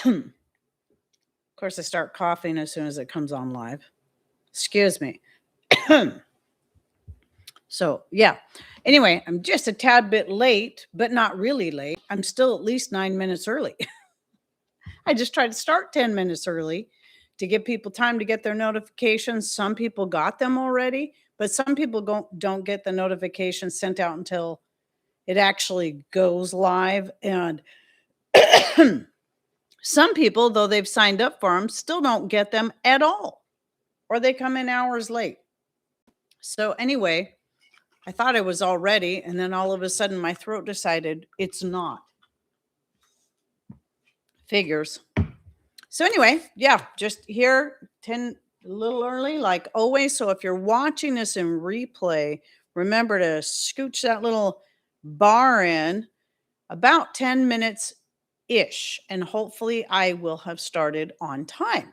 Of course, I start coughing as soon as it comes on live. Excuse me. So, yeah. Anyway, I'm just a tad bit late, but not really late. I'm still at least 9 minutes early. I just tried to start 10 minutes early to give people time to get their notifications. Some people got them already, but some people don't get the notifications sent out until it actually goes live. And some people, though they've signed up for them, still don't get them at all, or they come in hours late. So anyway, I thought I was all ready, and then all of a sudden my throat decided it's not. Figures. So anyway, yeah, just here 10 a little early like always. So if you're watching this in replay, remember to scooch that little bar in about 10 minutes ish, and hopefully I will have started on time.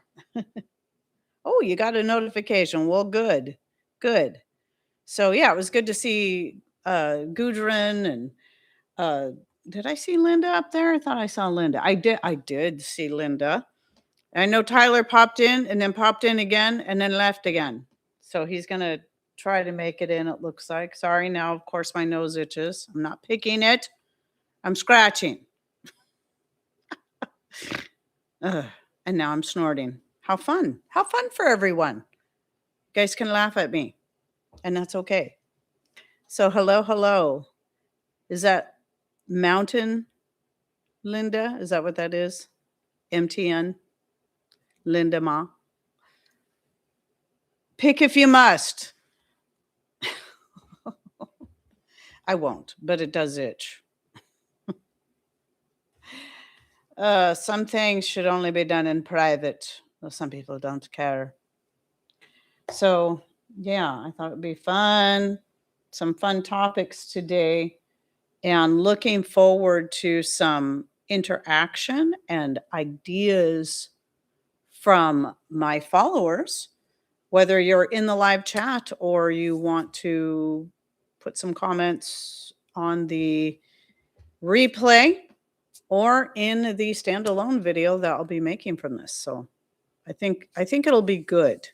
Oh, you got a notification. Well, good. Good. So yeah, it was good to see Gudrun and did I see Linda up there? I thought I saw Linda. I did see Linda. I know Tyler popped in and then popped in again and then left again. So he's going to try to make it in, it looks like. Sorry, now, of course, my nose itches. I'm not picking it. I'm scratching. And now I'm snorting. How fun. How fun for everyone. You guys can laugh at me, and that's okay. So hello, hello. Is that Mountain Linda? Is that what that is? MTN? Linda Ma? Pick if you must. I won't, but it does itch. Some things should only be done in private, though some people don't care. So, yeah, I thought it'd be fun. Some fun topics today, and looking forward to some interaction and ideas from my followers, whether you're in the live chat or you want to put some comments on the replay or in the standalone video that I'll be making from this. So I think it'll be good.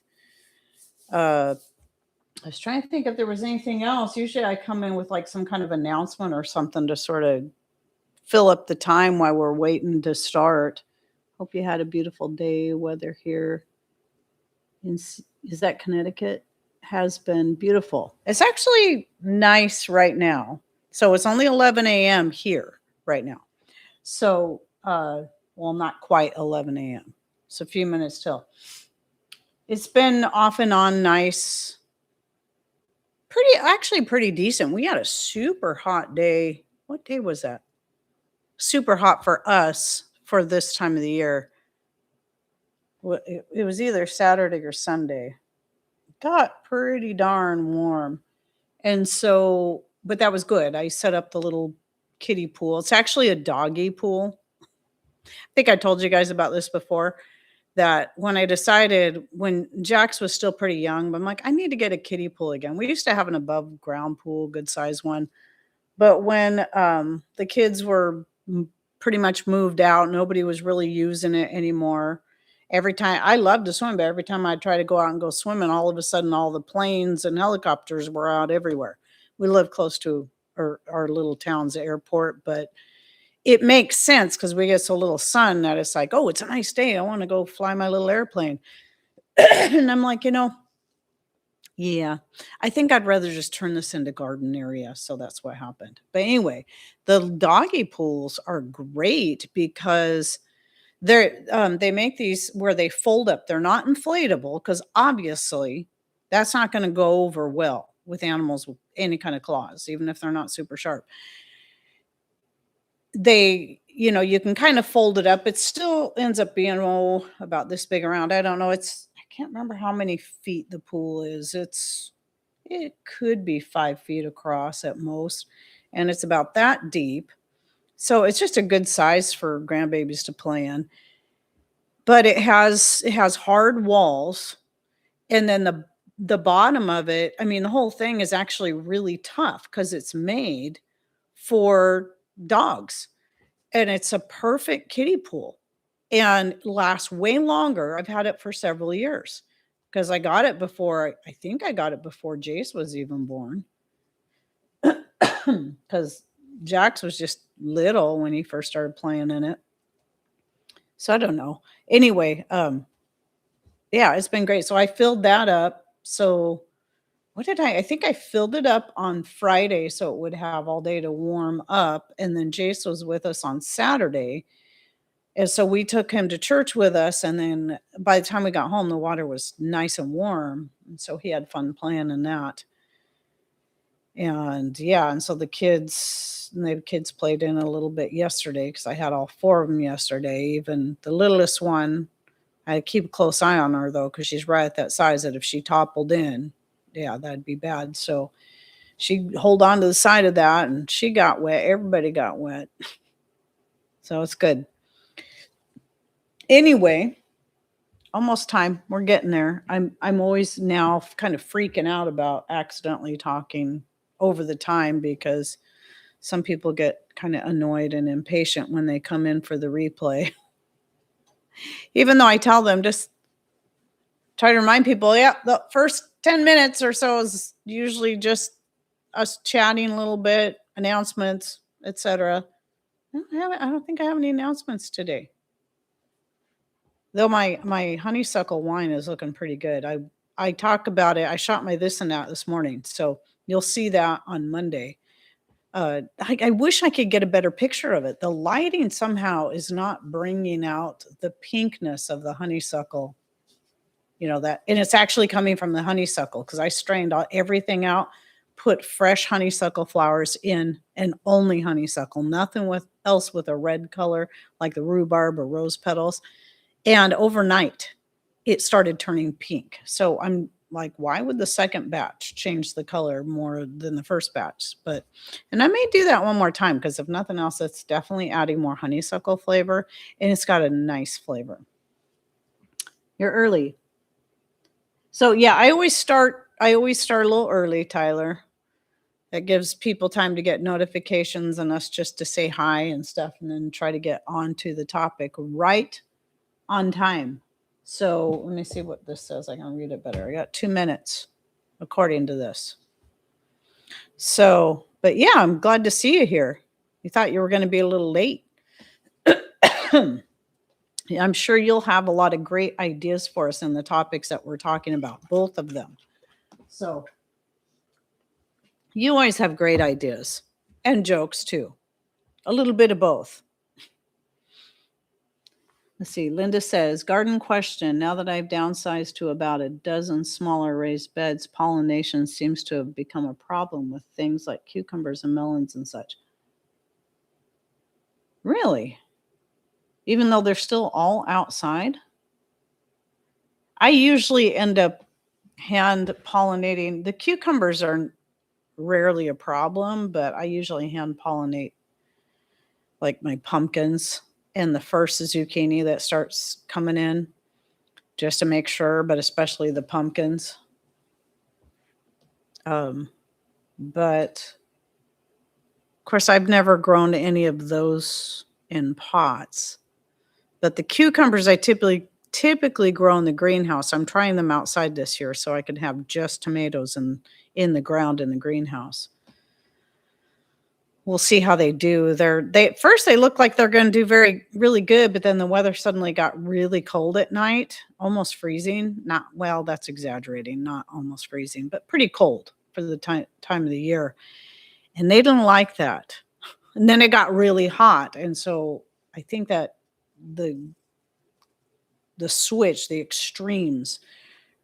I was trying to think if there was anything else. Usually I come in with like some kind of announcement or something to sort of fill up the time while we're waiting to start. Hope you had a beautiful day. Weather here is that Connecticut? Has been beautiful. It's actually nice right now. So it's only 11 a.m. here right now. So, well, not quite 11 a.m. It's a few minutes till. It's been off and on nice. Pretty decent. We had a super hot day. What day was that? Super hot for us for this time of the year. It was either Saturday or Sunday. Got pretty darn warm. And so, but that was good. I set up the little kiddie pool. It's actually a doggy pool. I think I told you guys about this before, that when I decided, when Jax was still pretty young, I'm like, I need to get a kiddie pool again. We used to have an above ground pool, good size one. But when the kids were pretty much moved out, nobody was really using it anymore. Every time, I love to swim, but every time I try to go out and go swimming, all of a sudden all the planes and helicopters were out everywhere. We live close to our little town's airport, but it makes sense because we get so little sun that it's like, oh, it's a nice day. I want to go fly my little airplane. And I'm like, yeah, I think I'd rather just turn this into garden area. So that's what happened. But anyway, the doggy pools are great because they make these where they fold up. They're not inflatable because obviously that's not going to go over well with animals with any kind of claws, even if they're not super sharp. You can kind of fold it up. It still ends up being about this big around. I don't know. I can't remember how many feet the pool is. It could be 5 feet across at most, and it's about that deep. So it's just a good size for grandbabies to play in. But it has hard walls, and then the bottom of it, I mean, the whole thing is actually really tough because it's made for dogs, and it's a perfect kiddie pool. and lasts way longer. I've had it for several years because I got it before, I think I got it before Jace was even born. Because Jax was just little when he first started playing in it. So I don't know. Anyway, yeah, it's been great. So I filled that up. So what did I think I filled it up on Friday so it would have all day to warm up. And then Jace was with us on Saturday. And so we took him to church with us. And then by the time we got home, the water was nice and warm. And so he had fun playing in that. And yeah, and so the kids played in a little bit yesterday because I had all 4 of them yesterday. Even the littlest one, I keep a close eye on her though, because she's right at that size that if she toppled in, yeah, that'd be bad. So she hold on to the side of that, and she got wet. Everybody got wet. So it's good. Anyway, almost time. We're getting there. I'm always now kind of freaking out about accidentally talking over the time because some people get kind of annoyed and impatient when they come in for the replay. Even though I tell them, just try to remind people, yeah, the first 10 minutes or so is usually just us chatting a little bit, announcements, etc. I don't think I have any announcements today. Though my honeysuckle wine is looking pretty good. I talk about it. I shot my this and that this morning, so you'll see that on Monday. I wish I could get a better picture of it. The lighting somehow is not bringing out the pinkness of the honeysuckle. You know that, and it's actually coming from the honeysuckle because I strained everything out, put fresh honeysuckle flowers in, and only honeysuckle, nothing else with a red color like the rhubarb or rose petals. And overnight, it started turning pink. So I'm like, why would the second batch change the color more than the first batch? And I may do that one more time because if nothing else, it's definitely adding more honeysuckle flavor, and it's got a nice flavor. You're early. So yeah, I always start a little early, Tyler. That gives people time to get notifications and us just to say hi and stuff, and then try to get onto the topic right on time. So let me see what this says. I can read it better. I got 2 minutes according to this. So, but yeah, I'm glad to see you here. You thought you were going to be a little late. I'm sure you'll have a lot of great ideas for us in the topics that we're talking about, both of them. So you always have great ideas and jokes too. A little bit of both. Let's see. Linda says, garden question. Now that I've downsized to about a dozen smaller raised beds, pollination seems to have become a problem with things like cucumbers and melons and such. Really? Even though they're still all outside? I usually end up hand pollinating. The cucumbers are rarely a problem, but I usually hand pollinate like my pumpkins and the first zucchini that starts coming in just to make sure, but especially the pumpkins. But of course, I've never grown any of those in pots. But the cucumbers I typically grow in the greenhouse. I'm trying them outside this year so I can have just tomatoes in the ground in the greenhouse. We'll see how they do. At first they look like they're going to do really good, but then the weather suddenly got really cold at night, almost freezing. Well, that's exaggerating, not almost freezing, but pretty cold for the time of the year. And they didn't like that. And then it got really hot. And so I think that the switch, the extremes,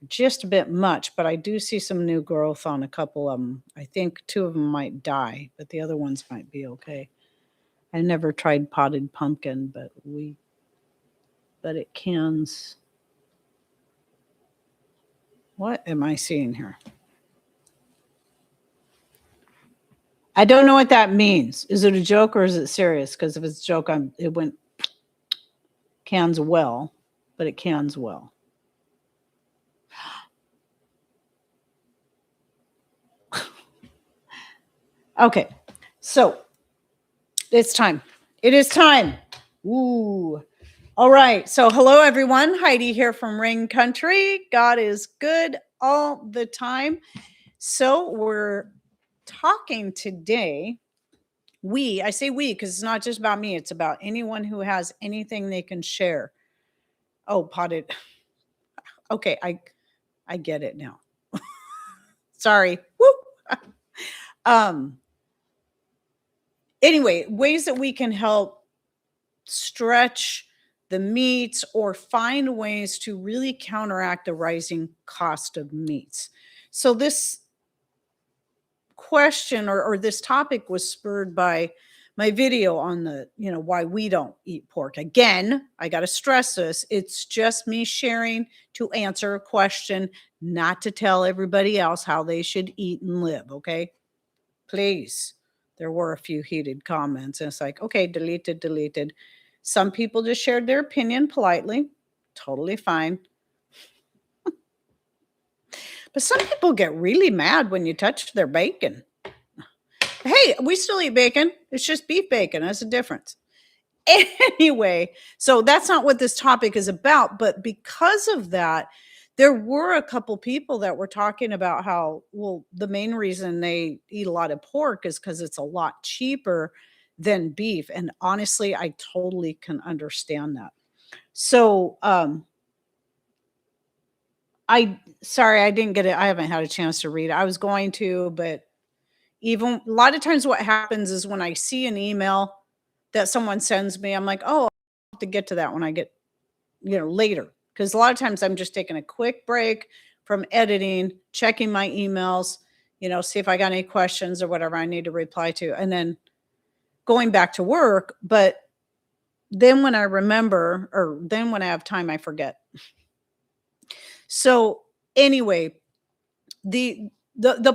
just a bit much, but I do see some new growth on a couple of them. I think 2 of them might die, but the other ones might be okay. I never tried potted pumpkin, but it cans. What am I seeing here? I don't know what that means. Is it a joke or is it serious? Because if it's a joke, it went cans well, but it cans well. Okay, so it's time. It is time. Ooh, All right. So, hello, everyone. Heidi here from Ring Country. God is good all the time. So, we're talking today. I say we because it's not just about me, it's about anyone who has anything they can share. Oh, potted. Okay. I get it now. Sorry. Woo. um, anyway, ways that we can help stretch the meats or find ways to really counteract the rising cost of meats. So this question or this topic was spurred by my video on why we don't eat pork. Again, I got to stress this. It's just me sharing to answer a question, not to tell everybody else how they should eat and live, okay? Please. There were a few heated comments, and it's like, okay, deleted, deleted. Some people just shared their opinion politely. Totally fine. But some people get really mad when you touch their bacon. Hey, we still eat bacon. It's just beef bacon. That's a difference. Anyway, so that's not what this topic is about. But because of that, there were a couple people that were talking about how, well, the main reason they eat a lot of pork is because it's a lot cheaper than beef. And honestly, I totally can understand that. So, sorry, I didn't get it. I haven't had a chance to read it. I was going to, but even a lot of times what happens is when I see an email that someone sends me, I'm like, "Oh, I'll have to get to that when I get, later." Because a lot of times I'm just taking a quick break from editing, checking my emails, see if I got any questions or whatever I need to reply to, and then going back to work. But then when I remember, or then when I have time, I forget. So anyway, the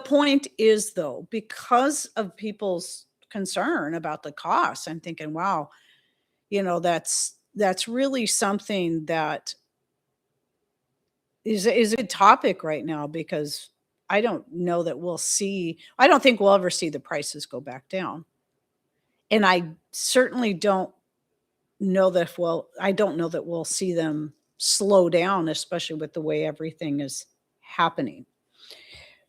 point is, though, because of people's concern about the cost, I'm thinking, wow, that's really something that is a good topic right now, because I don't think we'll ever see the prices go back down. And I certainly I don't know that we'll see them slow down, especially with the way everything is happening.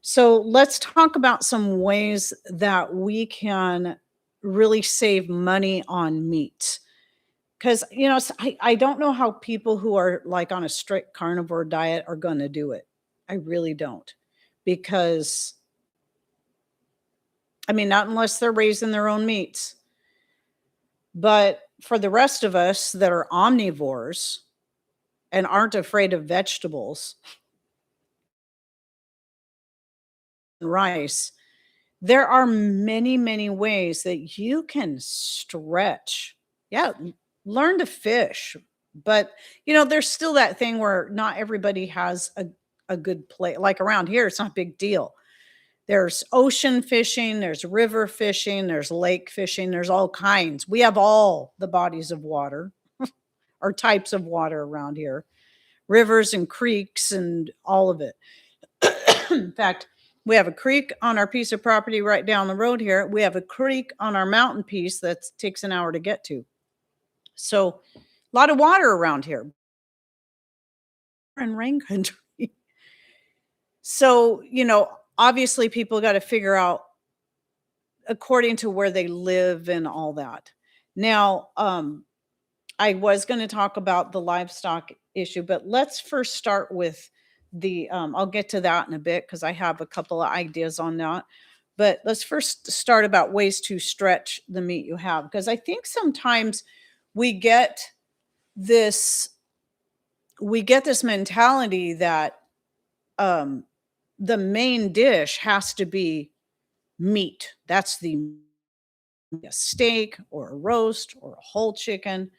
So let's talk about some ways that we can really save money on meat. Because, I don't know how people who are like on a strict carnivore diet are going to do it. I really don't. Because, I mean, not unless they're raising their own meats. But for the rest of us that are omnivores and aren't afraid of vegetables and rice, there are many, many ways that you can stretch. Yeah, learn to fish. But, there's still that thing where not everybody has a good play. Like around here, it's not a big deal. There's ocean fishing, there's river fishing, there's lake fishing, there's all kinds. We have all the bodies of water or types of water around here, rivers and creeks and all of it. In fact, we have a creek on our piece of property right down the road here. We have a creek on our mountain piece that takes an hour to get to. So, a lot of water around here. We're in rain country. So, obviously people got to figure out according to where they live and all that. Now, I was going to talk about the livestock issue, but let's first start with I'll get to that in a bit because I have a couple of ideas on that. But let's first start about ways to stretch the meat you have, because I think sometimes we get this mentality that um, the main dish has to be meat. That's a steak or a roast or a whole chicken.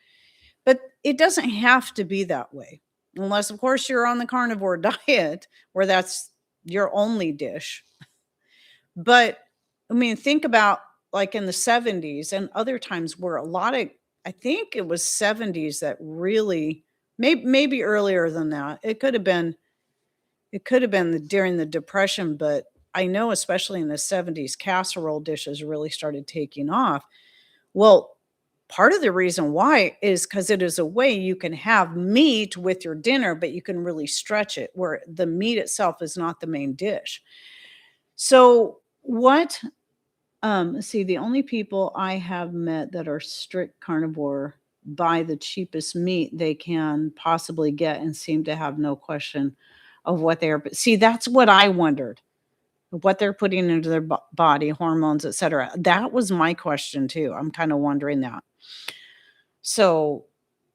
But it doesn't have to be that way, unless, of course, you're on the carnivore diet where that's your only dish. But I mean, think about like in the 70s and other times where I think it was 70s that really, maybe earlier than that. During the Depression, but I know especially in the 70s, casserole dishes really started taking off. Well, part of the reason why is because it is a way you can have meat with your dinner, but you can really stretch it where the meat itself is not the main dish. So, what let's see, the only people I have met that are strict carnivore buy the cheapest meat they can possibly get and seem to have no question of what they are. But see, that's what I wondered, what they're putting into their body, hormones, etc. That was my question too. I'm kind of wondering that. So,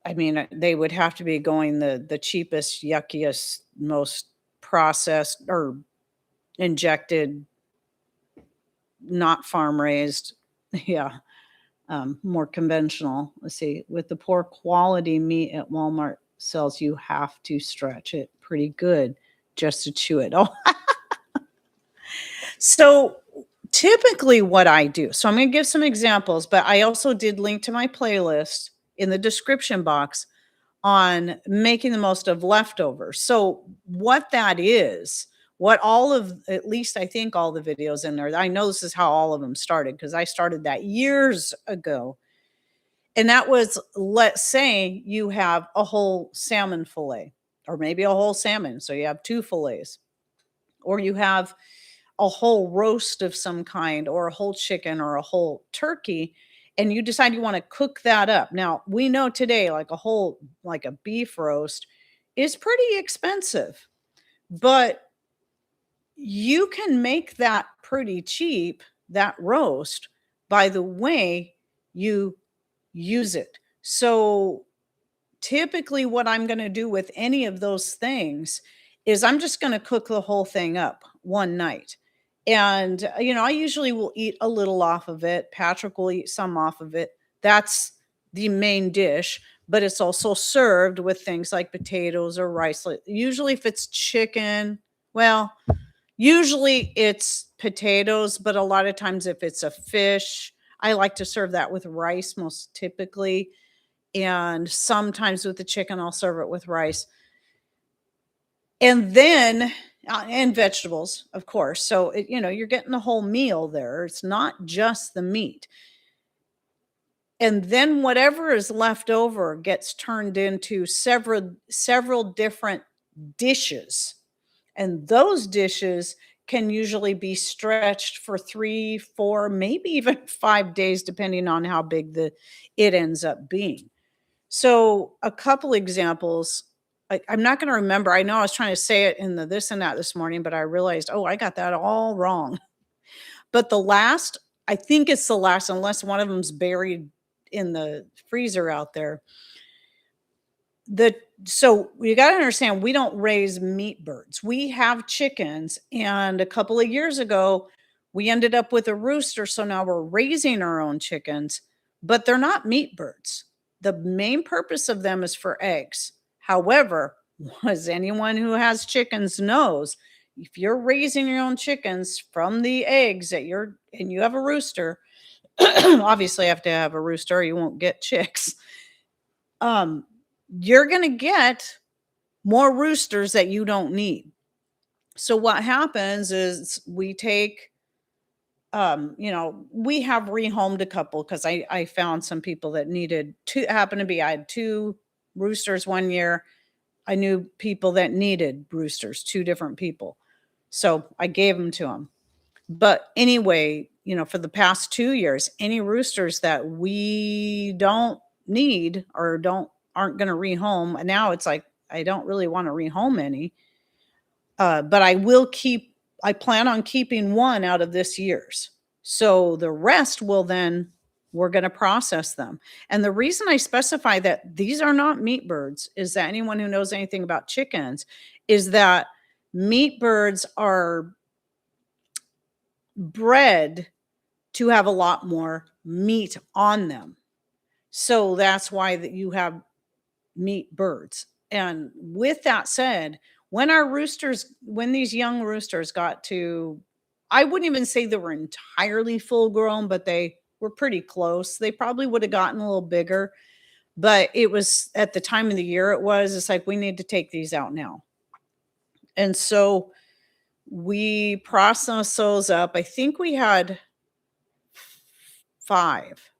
I mean, they would have to be going the cheapest, yuckiest, most processed or injected, not farm raised. Yeah. More conventional. Let's see, with the poor quality meat at Walmart sells, you have to stretch it pretty good just to chew it. Oh, so typically what I do, so I'm going to give some examples, but I also did link to my playlist in the description box on making the most of leftovers. So what that is, what all of, at least I think all the videos in there, I know this is how all of them started because I started that years ago. And that was, let's say you have a whole salmon fillet or maybe a whole salmon. So you have two fillets, or you have a whole roast of some kind, or a whole chicken or a whole turkey, and you decide you want to cook that up. Now, we know today, like a whole, like a beef roast is pretty expensive, but you can make that pretty cheap, that roast, by the way you use it. So typically, what I'm going to do with any of those things is I'm just going to cook the whole thing up one night. And, I usually will eat a little off of it. Patrick will eat some off of it. That's the main dish, but it's also served with things like potatoes or rice. Usually, if it's chicken, well, usually it's potatoes, but a lot of times if it's a fish, I like to serve that with rice most typically. And sometimes with the chicken, I'll serve it with rice. And then, and vegetables, of course. So, you're getting the whole meal there. It's not just the meat. And then whatever is left over gets turned into several different dishes. And those dishes can usually be stretched for 3, 4, maybe even 5 days, depending on how big it ends up being. So, a couple examples. I'm not going to remember. I know I was trying to say it in the this and that this morning, but I realized, oh, I got that all wrong. But I think it's the last, unless one of them's buried in the freezer out there. The So you got to understand, we don't raise meat birds. We have chickens, and a couple of years ago, we ended up with a rooster. So now we're raising our own chickens, but they're not meat birds. The main purpose of them is for eggs. However, as anyone who has chickens knows, if you're raising your own chickens from the eggs and you have a rooster, obviously you have to have a rooster or you won't get chicks. You're going to get more roosters that you don't need. So what happens is we take, we have rehomed a couple because I found some people that needed two. Happened to be, I had two roosters one year. I knew people that needed roosters, two different people. So I gave them to them. But anyway, for the past 2 years, any roosters that we don't need or aren't going to rehome, and now it's like I don't really want to rehome any. But I plan on keeping one out of this year's. So the rest we're going to process them. And the reason I specify that these are not meat birds is that anyone who knows anything about chickens is that meat birds are bred to have a lot more meat on them. So that's why that you have meat birds. And with that said, when these young roosters got to, I wouldn't even say they were entirely full grown, but they were pretty close. They probably would have gotten a little bigger, but it was at the time of the year it's like, we need to take these out now. And so we processed those up. I think we had 5.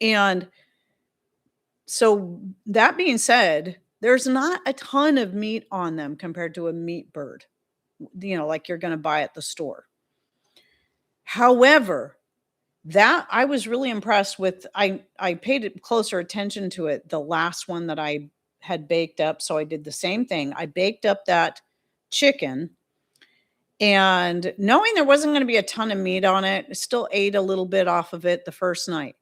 And so that being said, there's not a ton of meat on them compared to a meat bird, like you're going to buy at the store. However, that I was really impressed with. I paid closer attention to it, the last one that I had baked up, so I did the same thing. I baked up that chicken, and knowing there wasn't gonna be a ton of meat on it, still ate a little bit off of it the first night.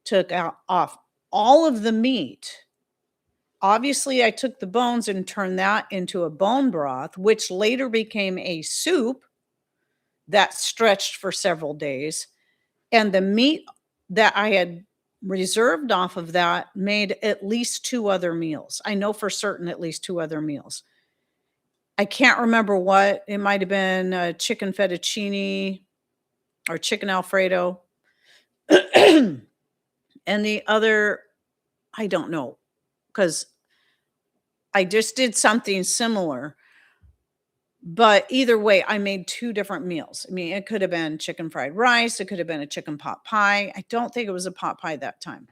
Took out off all of the meat. Obviously, I took the bones and turned that into a bone broth, which later became a soup that stretched for several days. And the meat that I had reserved off of that made at least 2 other meals. I know for certain at least 2 other meals. I can't remember what. It might have been, chicken fettuccine or chicken Alfredo. And the other, I don't know, because I just did something similar. But either way, I made 2 different meals. I mean, it could have been chicken fried rice, it could have been a chicken pot pie. I don't think it was a pot pie that time.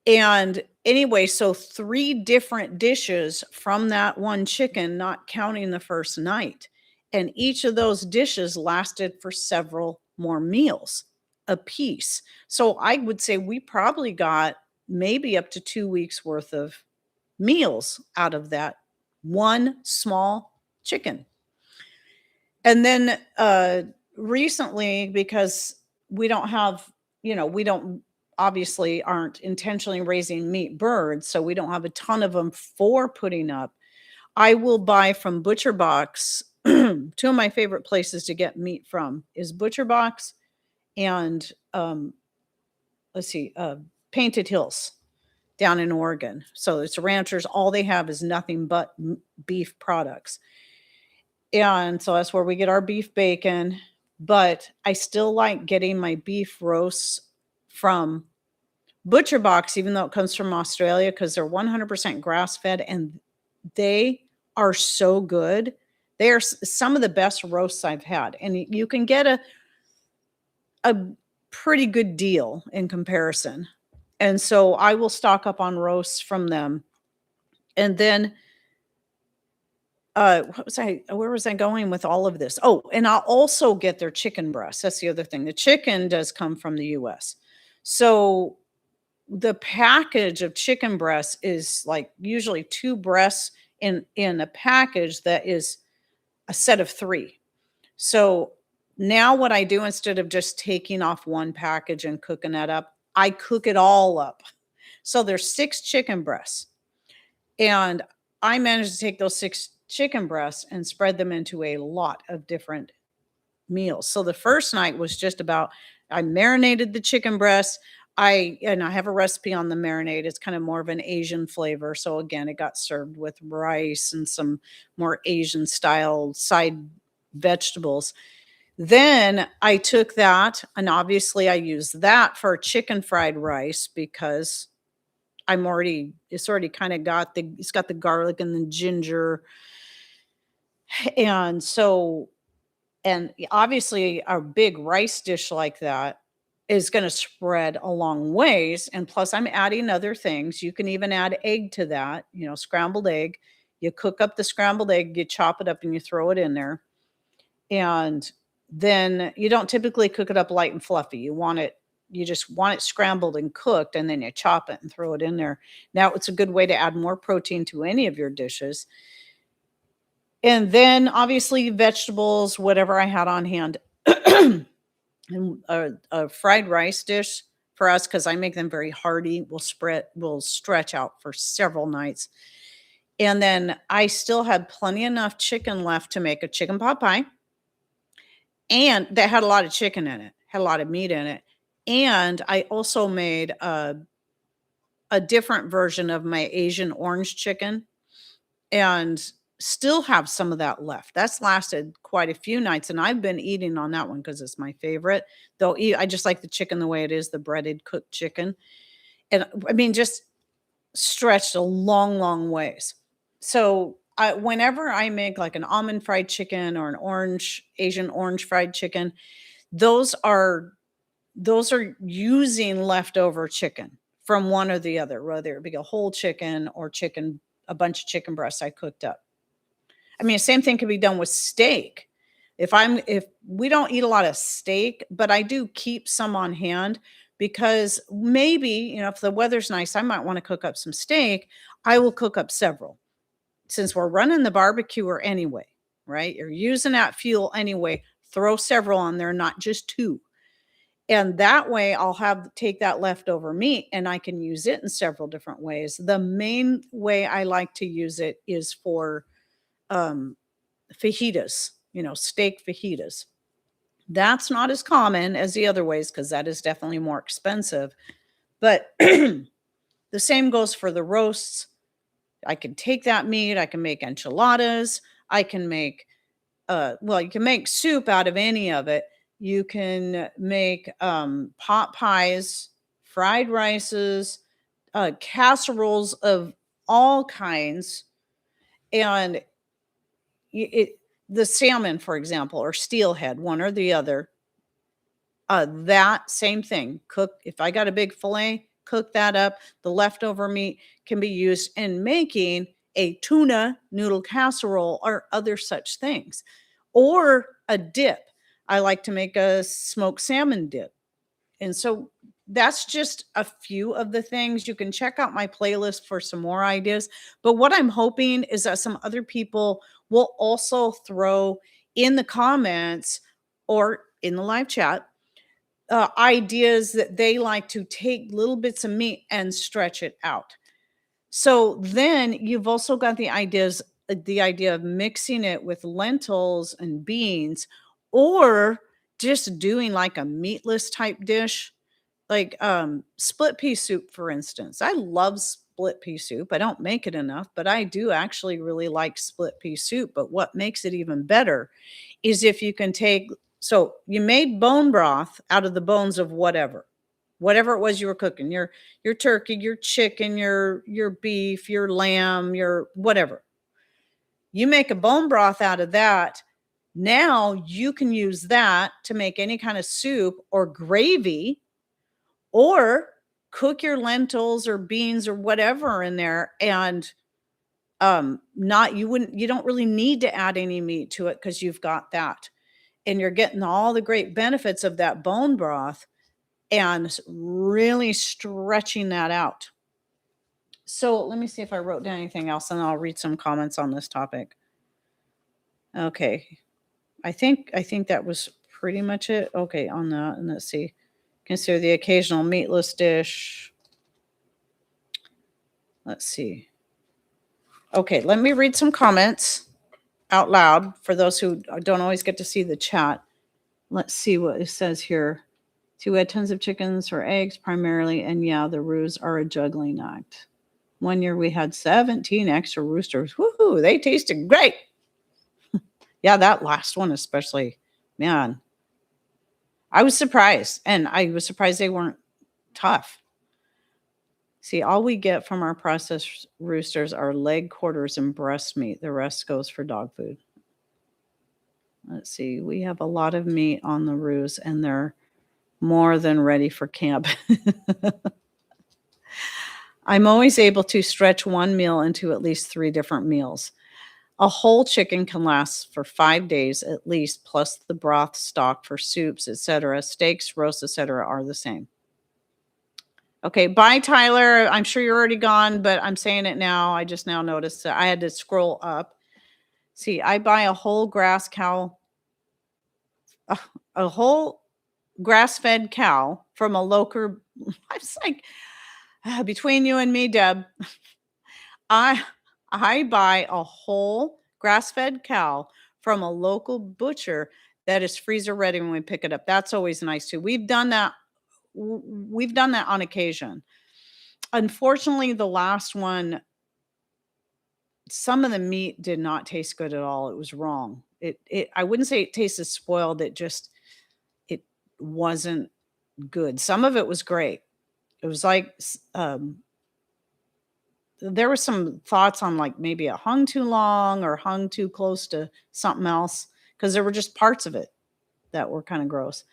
And anyway, so 3 different dishes from that one chicken, not counting the first night. And each of those dishes lasted for several more meals a piece. So I would say we probably got maybe up to 2 weeks worth of meals out of that one small chicken. And then recently, because we don't have, we don't obviously aren't intentionally raising meat birds, so we don't have a ton of them for putting up. I will buy from Butcher Box. Two of my favorite places to get meat from is Butcher Box and let's see, Painted Hills down in Oregon. So it's ranchers. All they have is nothing but beef products. And so that's where we get our beef bacon. But I still like getting my beef roasts from Butcher Box, even though it comes from Australia, because they're 100% grass fed and they are so good. They are some of the best roasts I've had. And you can get a pretty good deal in comparison. And so I will stock up on roasts from them. And then where was I going with all of this? Oh, and I'll also get their chicken breasts. That's the other thing. The chicken does come from the US. So the package of chicken breasts is like usually 2 breasts in a package that is a set of 3. So now what I do, instead of just taking off one package and cooking that up, I cook it all up. So there's 6 chicken breasts. And I managed to take those 6 chicken breasts and spread them into a lot of different meals. So the first night was just about, I marinated the chicken breasts. I have a recipe on the marinade. It's kind of more of an Asian flavor. So again, it got served with rice and some more Asian style side vegetables. Then I took that, and obviously I used that for chicken fried rice because it's already kind of it's got the garlic and the ginger. And so, and obviously a big rice dish like that is going to spread a long ways. And plus I'm adding other things. You can even add egg to that, scrambled egg. You cook up the scrambled egg, you chop it up and you throw it in there. And then you don't typically cook it up light and fluffy. You just want it scrambled and cooked, and then you chop it and throw it in there. Now it's a good way to add more protein to any of your dishes. And then obviously vegetables, whatever I had on hand. And a fried rice dish for us, because I make them very hearty, will stretch out for several nights. And then I still had plenty enough chicken left to make a chicken pot pie. And that had a lot of chicken in it, had a lot of meat in it. And I also made a different version of my Asian orange chicken and still have some of that left. That's lasted quite a few nights, and I've been eating on that one because it's my favorite. Though I just like the chicken the way it is, the breaded cooked chicken. And I mean, just stretched a long, long ways. So whenever I make like an almond fried chicken or an Asian orange fried chicken, those are those are using leftover chicken from one or the other, whether it be a whole chicken or chicken, a bunch of chicken breasts I cooked up. I mean, same thing can be done with steak. If we don't eat a lot of steak, but I do keep some on hand because maybe, if the weather's nice, I might want to cook up some steak. I will cook up several since we're running the barbecuer anyway, right? You're using that fuel anyway. Throw several on there, not just two. And that way I'll take that leftover meat and I can use it in several different ways. The main way I like to use it is for um, fajitas, steak fajitas. That's not as common as the other ways because that is definitely more expensive. But the same goes for the roasts. I can take that meat, I can make enchiladas, I can make you can make soup out of any of it. You can make pot pies, fried rices, casseroles of all kinds, and the salmon, for example, or steelhead, one or the other. That same thing. Cook. If I got a big fillet, cook that up. The leftover meat can be used in making a tuna noodle casserole or other such things, or a dip. I like to make a smoked salmon dip. And so that's just a few of the things. You can check out my playlist for some more ideas. But what I'm hoping is that some other people will also throw in the comments or in the live chat ideas that they like to take little bits of meat and stretch it out. So then you've also got the idea of mixing it with lentils and beans, or just doing like a meatless type dish, like split pea soup, for instance. I love split pea soup. I don't make it enough, but I do actually really like split pea soup. But what makes it even better is if you can so you made bone broth out of the bones of whatever it was you were cooking, your turkey, your chicken, your beef, your lamb, your whatever. You make a bone broth out of that. Now you can use that to make any kind of soup or gravy, or cook your lentils or beans or whatever in there. And you don't really need to add any meat to it because you've got that. And you're getting all the great benefits of that bone broth and really stretching that out. So let me see if I wrote down anything else, and I'll read some comments on this topic. Okay. I think that was pretty much it. Okay, on that. And let's see. Consider the occasional meatless dish. Let's see. Okay, let me read some comments out loud for those who don't always get to see the chat. Let's see what it says here. So we had tons of chickens or eggs primarily, and yeah, the roos are a juggling act. One year we had 17 extra roosters. Woohoo, they tasted great. Yeah, that last one especially, man. I was surprised, and I was surprised they weren't tough. See, all we get from our processed roosters are leg quarters and breast meat. The rest goes for dog food. Let's see. We have a lot of meat on the roos, and they're more than ready for camp. I'm always able to stretch one meal into at least 3 different meals. A whole chicken can last for 5 days at least, plus the broth stock for soups, etc. Steaks, roasts, etc. are the same. Okay, bye, Tyler. I'm sure you're already gone, but I'm saying it now. I just now noticed that I had to scroll up. See, I buy a whole a whole grass-fed cow from a local. I was like, between you and me, Deb, I buy a whole grass-fed cow from a local butcher that is freezer ready when we pick it up. That's always nice too. We've done that on occasion. Unfortunately, the last one, some of the meat did not taste good at all. It was wrong. I wouldn't say it tasted spoiled. It wasn't good. Some of it was great. It was like there were some thoughts on like maybe it hung too long or hung too close to something else, because there were just parts of it that were kind of gross.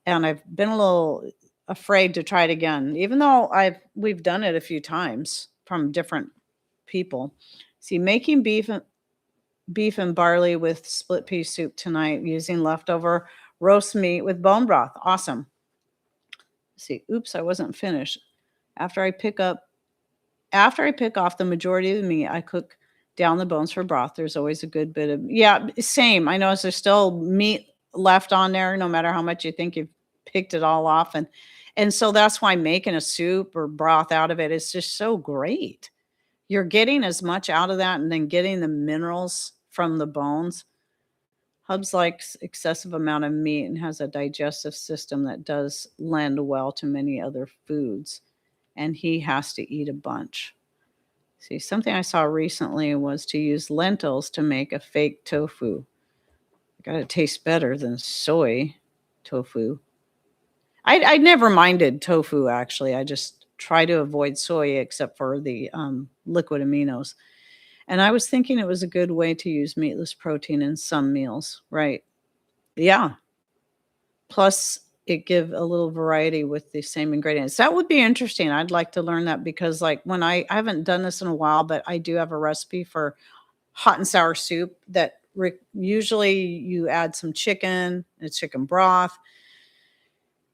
and I've been a little afraid to try it again, even though we've done it a few times from different people. See, making beef and barley with split pea soup tonight using leftover roast meat with bone broth. Awesome. See, oops, I wasn't finished. After I pick up After I pick off the majority of the meat, I cook down the bones for broth. There's always a good bit of, yeah, same. I notice there's still meat left on there, no matter how much you think you've picked it all off. And so that's why making a soup or broth out of it is just so great. You're getting as much out of that and then getting the minerals from the bones. Hubs likes excessive amount of meat and has a digestive system that does lend well to many other foods, and he has to eat a bunch. See, something I saw recently was to use lentils to make a fake tofu. Gotta taste better than soy tofu. I never minded tofu, actually. I just try to avoid soy except for the liquid aminos. And I was thinking it was a good way to use meatless protein in some meals, right? Yeah. Plus, it give a little variety with the same ingredients. That would be interesting. I'd like to learn that because, like, when I haven't done this in a while, but I do have a recipe for hot and sour soup that usually you add some chicken and chicken broth.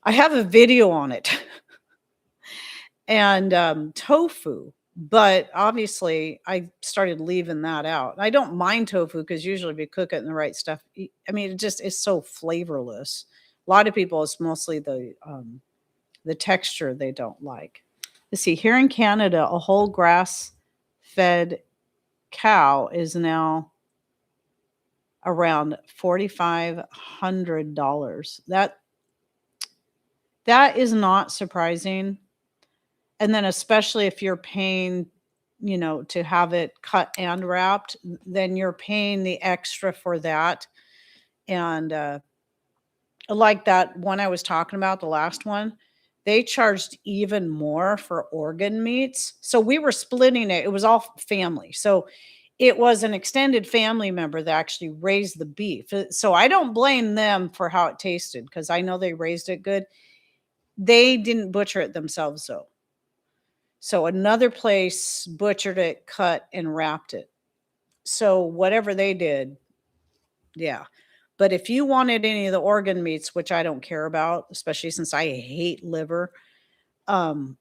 I have a video on it and tofu, but obviously I started leaving that out. I don't mind tofu because usually if you cook it in the right stuff, I mean, it just is so flavorless. A lot of people, it's mostly the texture they don't like. Let's see, here in Canada, a whole grass-fed cow is now around $4,500. That is not surprising. And then especially if you're paying, to have it cut and wrapped, then you're paying the extra for that. And like that one I was talking about, the last one, they charged even more for organ meats. So we were splitting it. It was all family. So it was an extended family member that actually raised the beef. So I don't blame them for how it tasted because I know they raised it good. They didn't butcher it themselves, though. So another place butchered it, cut, and wrapped it. So whatever they did, yeah. But if you wanted any of the organ meats, which I don't care about, especially since I hate liver, um,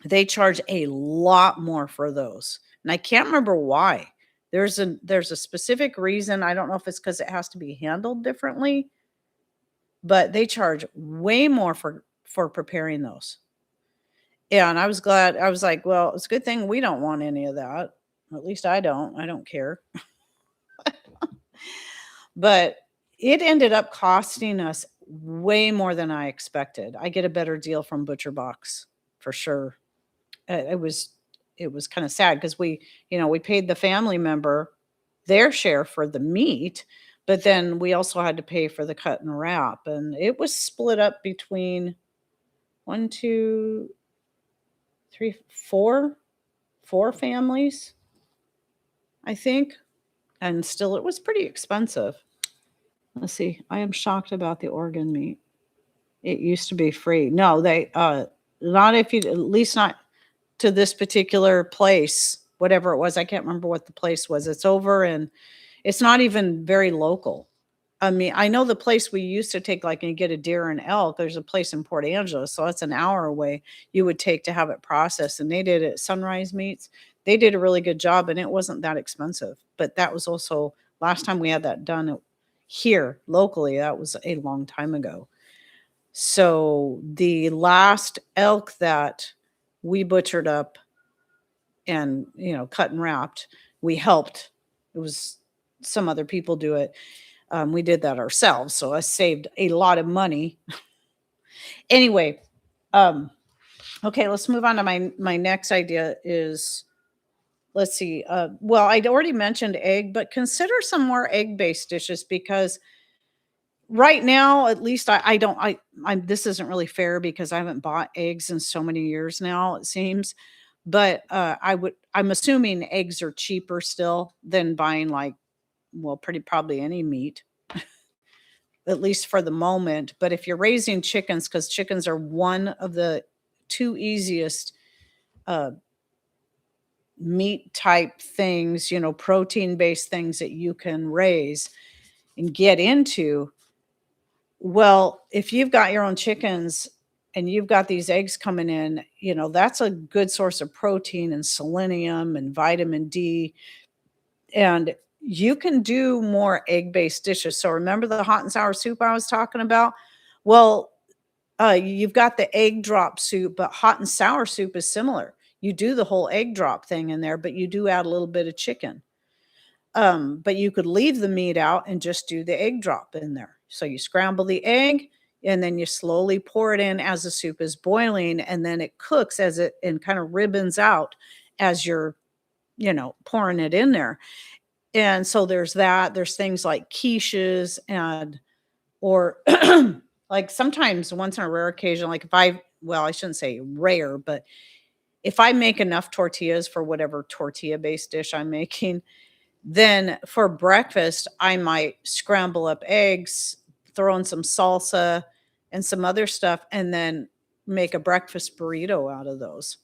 they charge a lot more for those. And I can't remember why. There's a specific reason. I don't know if it's because it has to be handled differently, but they charge way more for preparing those. Yeah, and I was glad. I was like, well, it's a good thing we don't want any of that. At least I don't. I don't care. But it ended up costing us way more than I expected. I get a better deal from Butcher Box for sure. It was kind of sad because we paid the family member their share for the meat, but then we also had to pay for the cut and wrap, and it was split up between one, two, three, four families, I think, and still it was pretty expensive. Let's see. I am shocked about the organ meat. It used to be free. No, they not if you at least not to this particular place, whatever it was. I can't remember what the place was. It's over and it's not even very local. I mean, I know the place we used to take, like, and get a deer and elk. There's a place in Port Angeles, so it's an hour away. You would take to have it processed, and they did it at Sunrise Meats. They did a really good job, and it wasn't that expensive. But that was also last time we had that done here locally. That was a long time ago. So the last elk that we butchered up and cut and wrapped, we helped. It was some other people do it. We did that ourselves, so I saved a lot of money. Anyway, okay, let's move on to my next idea is, let's see. Well, I'd already mentioned egg, but consider some more egg-based dishes because right now, at least I don't. This isn't really fair because I haven't bought eggs in so many years now. It seems, but I'm assuming eggs are cheaper still than buying, like, well, pretty probably any meat. at least for the moment. But if you're raising chickens, because chickens are one of the two easiest uh, meat type things, protein based things that you can raise and get into. Well, if you've got your own chickens and you've got these eggs coming in, that's a good source of protein and selenium and vitamin D. And you can do more egg based dishes. So remember the hot and sour soup I was talking about? Well, you've got the egg drop soup, but hot and sour soup is similar. You do the whole egg drop thing in there, but you do add a little bit of chicken. But you could leave the meat out and just do the egg drop in there. So you scramble the egg and then you slowly pour it in as the soup is boiling, and then it cooks as it and kind of ribbons out as you're, pouring it in there. And so there's that. There's things like quiches or like sometimes once on a rare occasion, like well, I shouldn't say rare, but if I make enough tortillas for whatever tortilla based dish I'm making, then for breakfast, I might scramble up eggs, throw in some salsa and some other stuff, and then make a breakfast burrito out of those.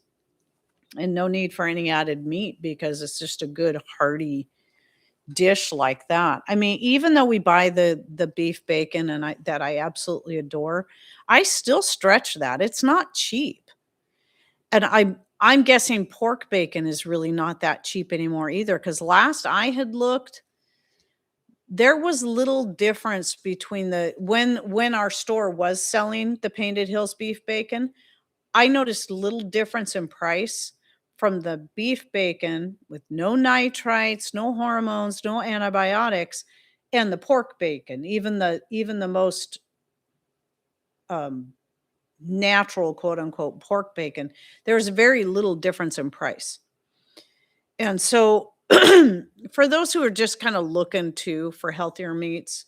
And no need for any added meat because it's just a good hearty dish like that. I mean, even though we buy the beef bacon and I absolutely adore, I still stretch that. It's not cheap. And I'm guessing pork bacon is really not that cheap anymore either, cuz last I had looked, there was little difference between the when our store was selling the Painted Hills beef bacon, I noticed little difference in price from the beef bacon with no nitrites, no hormones, no antibiotics, and the pork bacon, even the most um, natural, quote unquote, pork bacon. There's very little difference in price. And so, for those who are just kind of looking for healthier meats,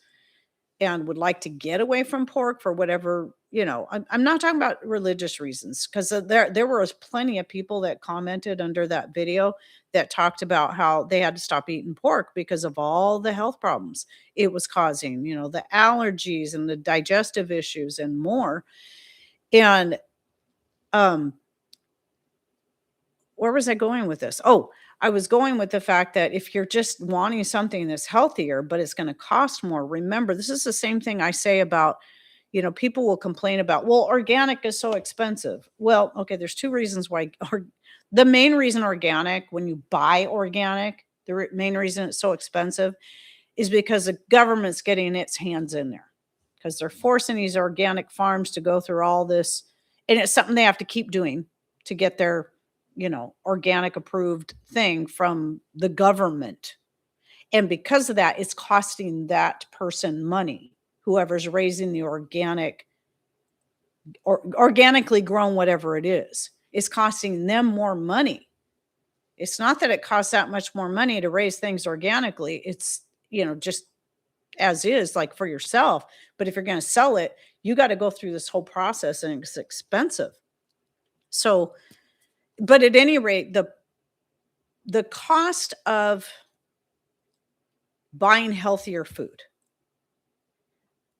and would like to get away from pork for whatever, I'm not talking about religious reasons, because there was plenty of people that commented under that video that talked about how they had to stop eating pork because of all the health problems it was causing, the allergies and the digestive issues and more. And um where was I going with this? Oh, I was going with the fact that if you're just wanting something that's healthier, but it's going to cost more, remember, this is the same thing I say about, people will complain about, well, organic is so expensive. Well, okay, there's two reasons why. The main reason organic, when you buy organic, main reason it's so expensive is because the government's getting its hands in there because they're forcing these organic farms to go through all this. And it's something they have to keep doing to get their organic approved thing from the government. And because of that, it's costing that person money, whoever's raising the organic or organically grown, whatever it is, it's costing them more money. It's not that it costs that much more money to raise things organically. It's, just as is, like for yourself. But if you're going to sell it, you got to go through this whole process and it's expensive. So, but at any rate, the cost of buying healthier food,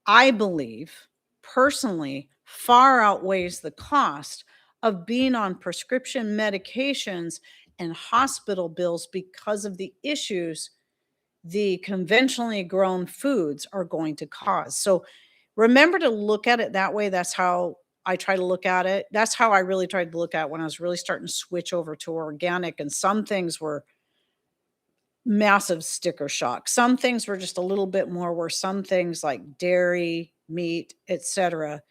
I believe, personally, far outweighs the cost of being on prescription medications and hospital bills because of the issues the conventionally grown foods are going to cause. So remember to look at it that way. That's how I try to look at it. That's how I really tried to look at it when I was really starting to switch over to organic. And some things were massive sticker shock. Some things were just a little bit more, where some things like dairy, meat, etc.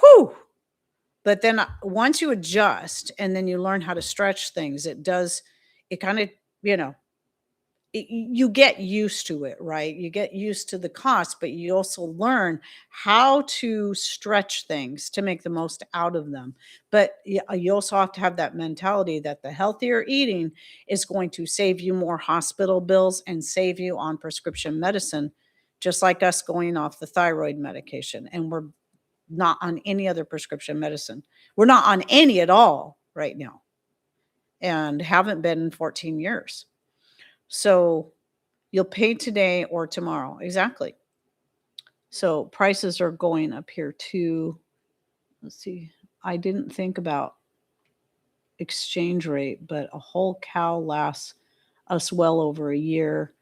Whew. But then once you adjust and then you learn how to stretch things, it kind of, you know, you get used to it, right? You get used to the cost, but you also learn how to stretch things to make the most out of them. But you also have to have that mentality that the healthier eating is going to save you more hospital bills and save you on prescription medicine, just like us going off the thyroid medication. And we're not on any other prescription medicine. We're not on any at all right now and haven't been in 14 years. So you'll pay today or tomorrow. Exactly. So prices are going up here too. Let's see. I didn't think about exchange rate, but a whole cow lasts us well over a year.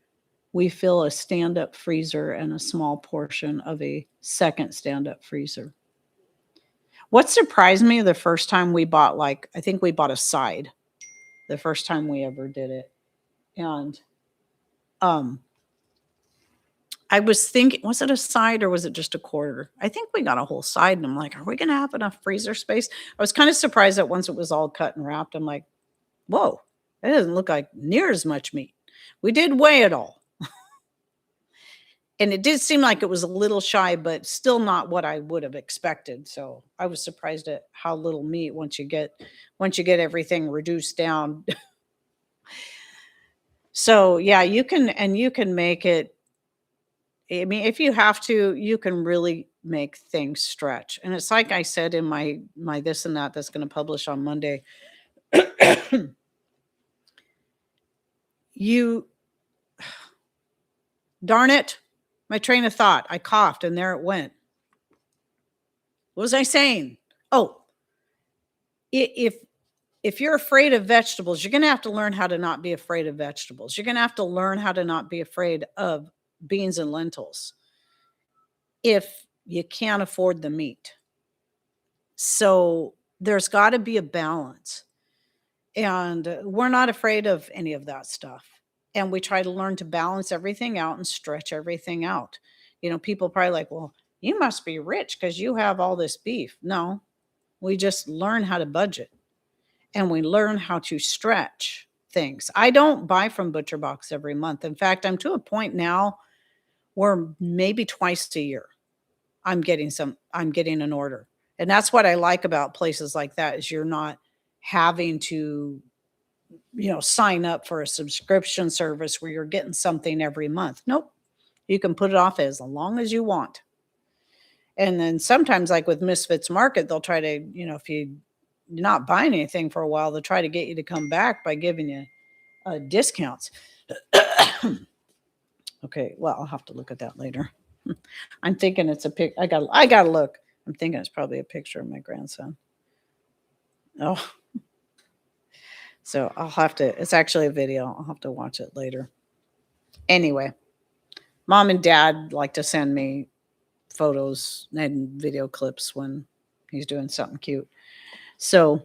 We fill a stand up freezer and a small portion of a second stand up freezer. What surprised me the first time we bought, like, I think we bought a side the first time we ever did it. And um, I was thinking, was it a side or was it just a quarter? I think we got a whole side. And I'm like, are we going to have enough freezer space? I was kind of surprised that once it was all cut and wrapped, I'm like, whoa, that doesn't look like near as much meat. We did weigh it all. And it did seem like it was a little shy, but still not what I would have expected. So I was surprised at how little meat once you get everything reduced down. So yeah, you can make it. I mean, if you have to, you can really make things stretch. And it's like I said in my this and that's going to publish on Monday. You darn it, my train of thought. I coughed and there it went. What was I saying? Oh, if you're afraid of vegetables, you're going to have to learn how to not be afraid of vegetables. You're going to have to learn how to not be afraid of beans and lentils if you can't afford the meat. So there's got to be a balance. And we're not afraid of any of that stuff. And we try to learn to balance everything out and stretch everything out. You know, people probably like, well, you must be rich because you have all this beef. No, we just learn how to budget and we learn how to stretch things. I don't buy from Butcher Box every month. In fact, I'm to a point now where maybe twice a year I'm getting an order. And that's what I like about places like that is you're not having to, sign up for a subscription service where you're getting something every month. Nope. You can put it off as long as you want. And then sometimes, like with Misfits Market, they'll try to, if you're not buying anything for a while, they'll try to get you to come back by giving you discounts. Okay, well, I'll have to look at that later. I'm thinking it's a pic. I gotta look. I'm thinking it's probably a picture of my grandson. Oh, so I'll have to. It's actually a video. I'll have to watch it later. Anyway, Mom and Dad like to send me photos and video clips when he's doing something cute. So,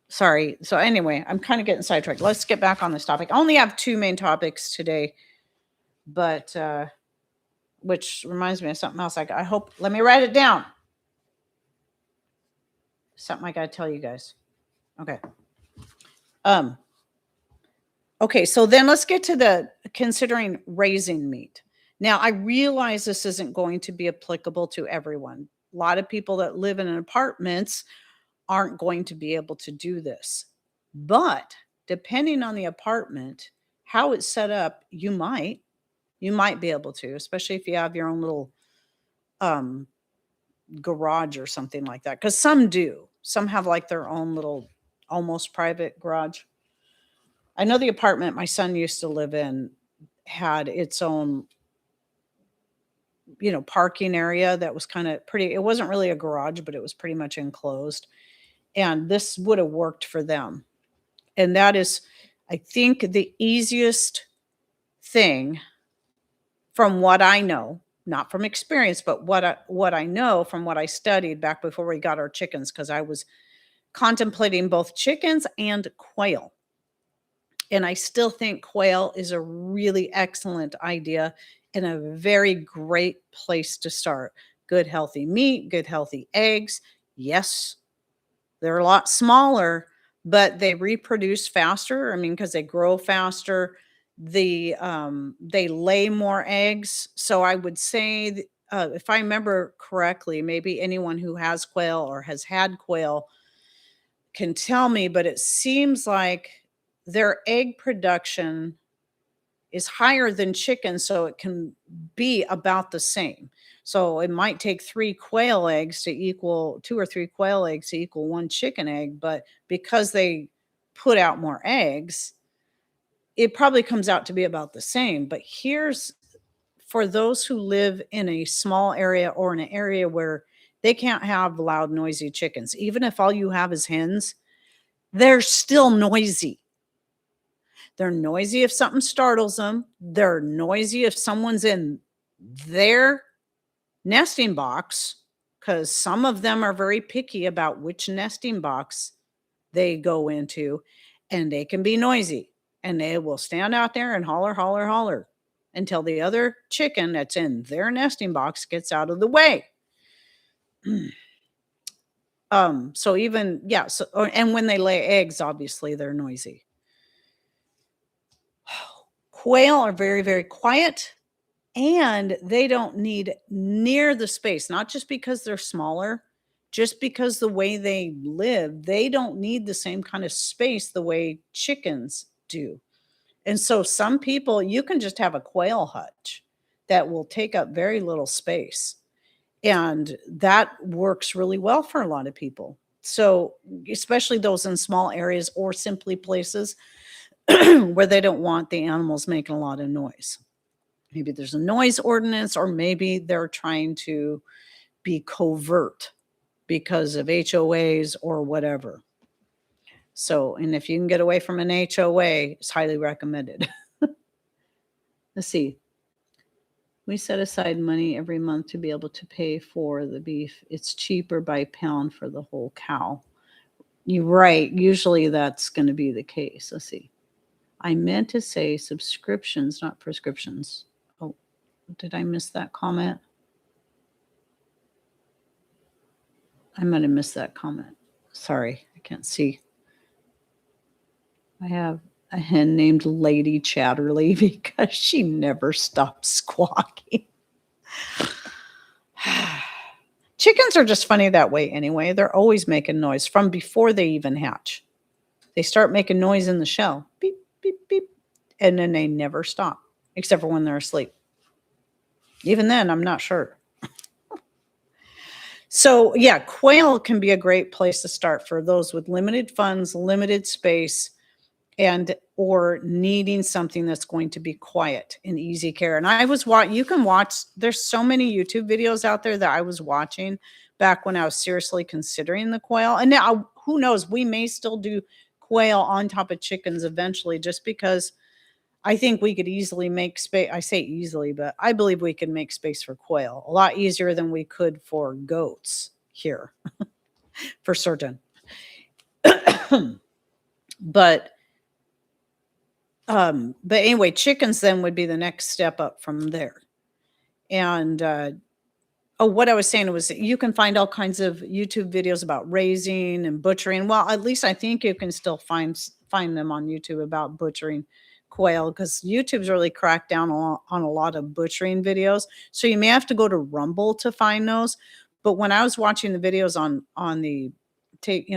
sorry. So anyway, I'm kind of getting sidetracked. Let's get back on this topic. I only have two main topics today, but which reminds me of something else. I hope. Let me write it down. Something I got to tell you guys. Okay. Okay, so then let's get to the considering raising meat. Now, I realize this isn't going to be applicable to everyone. A lot of people that live in apartments aren't going to be able to do this. But depending on the apartment, how it's set up, you might be able to, especially if you have your own little garage or something like that. Because some do. Some have like their own little almost private garage. I know the apartment my son used to live in had its own, parking area that was kind of pretty. It wasn't really a garage, but it was pretty much enclosed. And this would have worked for them. And that is, I think, the easiest thing from what I know, not from experience, but what I know from what I studied back before we got our chickens, because I was contemplating both chickens and quail. And I still think quail is a really excellent idea and a very great place to start. Good, healthy meat, good, healthy eggs. Yes, they're a lot smaller, but they reproduce faster. I mean, because they grow faster. They lay more eggs. So I would say, if I remember correctly, maybe anyone who has quail or has had quail can tell me, but it seems like their egg production is higher than chicken, so it can be about the same. So it might take 3 quail eggs to equal 2 or 3 quail eggs to equal 1 chicken egg, but because they put out more eggs, it probably comes out to be about the same. But here's for those who live in a small area or in an area where they can't have loud, noisy chickens. Even if all you have is hens, they're still noisy. They're noisy if something startles them. They're noisy if someone's in their nesting box, because some of them are very picky about which nesting box they go into, and they can be noisy, and they will stand out there and holler, holler, holler until the other chicken that's in their nesting box gets out of the way. So even yeah, so and when they lay eggs, obviously they're noisy. Quail are very, very quiet, and they don't need near the space, not just because they're smaller, just because the way they live, they don't need the same kind of space the way chickens do. And so some people, you can just have a quail hutch that will take up very little space. And that works really well for a lot of people. So, especially those in small areas or simply places where they don't want the animals making a lot of noise. Maybe there's a noise ordinance, or maybe they're trying to be covert because of HOAs or whatever. So, and if you can get away from an HOA, it's highly recommended. Let's see. We set aside money every month to be able to pay for the beef. It's cheaper by pound for the whole cow. You're right. Usually that's going to be the case. Let's see. I meant to say subscriptions, not prescriptions. Oh, did I miss that comment? I might have missed that comment. Sorry, I can't see. I have a hen named Lady Chatterley because she never stops squawking. Chickens are just funny that way anyway. They're always making noise from before they even hatch. They start making noise in the shell. Beep, beep, beep. And then they never stop, except for when they're asleep. Even then, I'm not sure. So, yeah, quail can be a great place to start for those with limited funds, limited space, and or needing something that's going to be quiet and easy care. And I was you can watch, there's so many YouTube videos out there that I was watching back when I was seriously considering the quail. And now who knows, we may still do quail on top of chickens eventually, just because I think we could easily make space. I say easily, but I believe we can make space for quail a lot easier than we could for goats here, for certain. But anyway, chickens then would be the next step up from there. And what I was saying was you can find all kinds of YouTube videos about raising and butchering. Well, at least I think you can still find them on YouTube about butchering quail, because YouTube's really cracked down on a lot of butchering videos. So you may have to go to Rumble to find those. But when I was watching the videos on the take,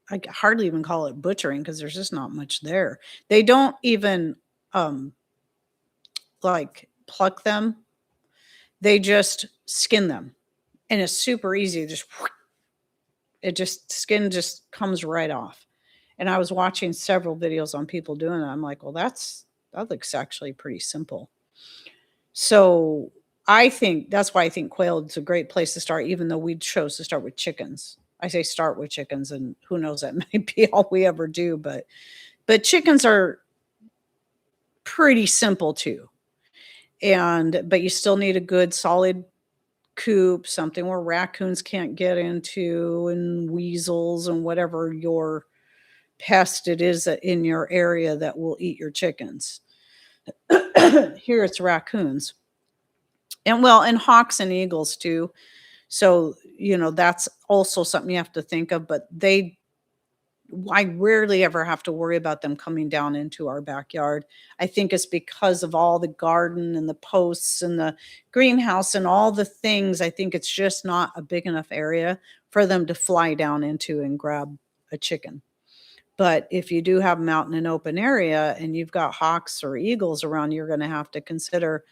I hardly even call it butchering because there's just not much there. They don't even like pluck them. They just skin them. And it's super easy. Skin just comes right off. And I was watching several videos on people doing it. I'm like, well, that looks actually pretty simple. So I think that's why I think quail is a great place to start, even though we chose to start with chickens. I say start with chickens, and who knows, that might be all we ever do. But chickens are pretty simple too. But you still need a good solid coop, something where raccoons can't get into, and weasels and whatever your pest it is in your area that will eat your chickens. Here it's raccoons. And hawks and eagles too. So, that's also something you have to think of, but I rarely ever have to worry about them coming down into our backyard. I think it's because of all the garden and the posts and the greenhouse and all the things. I think it's just not a big enough area for them to fly down into and grab a chicken. But if you do have them out in an open area and you've got hawks or eagles around, you're going to have to consider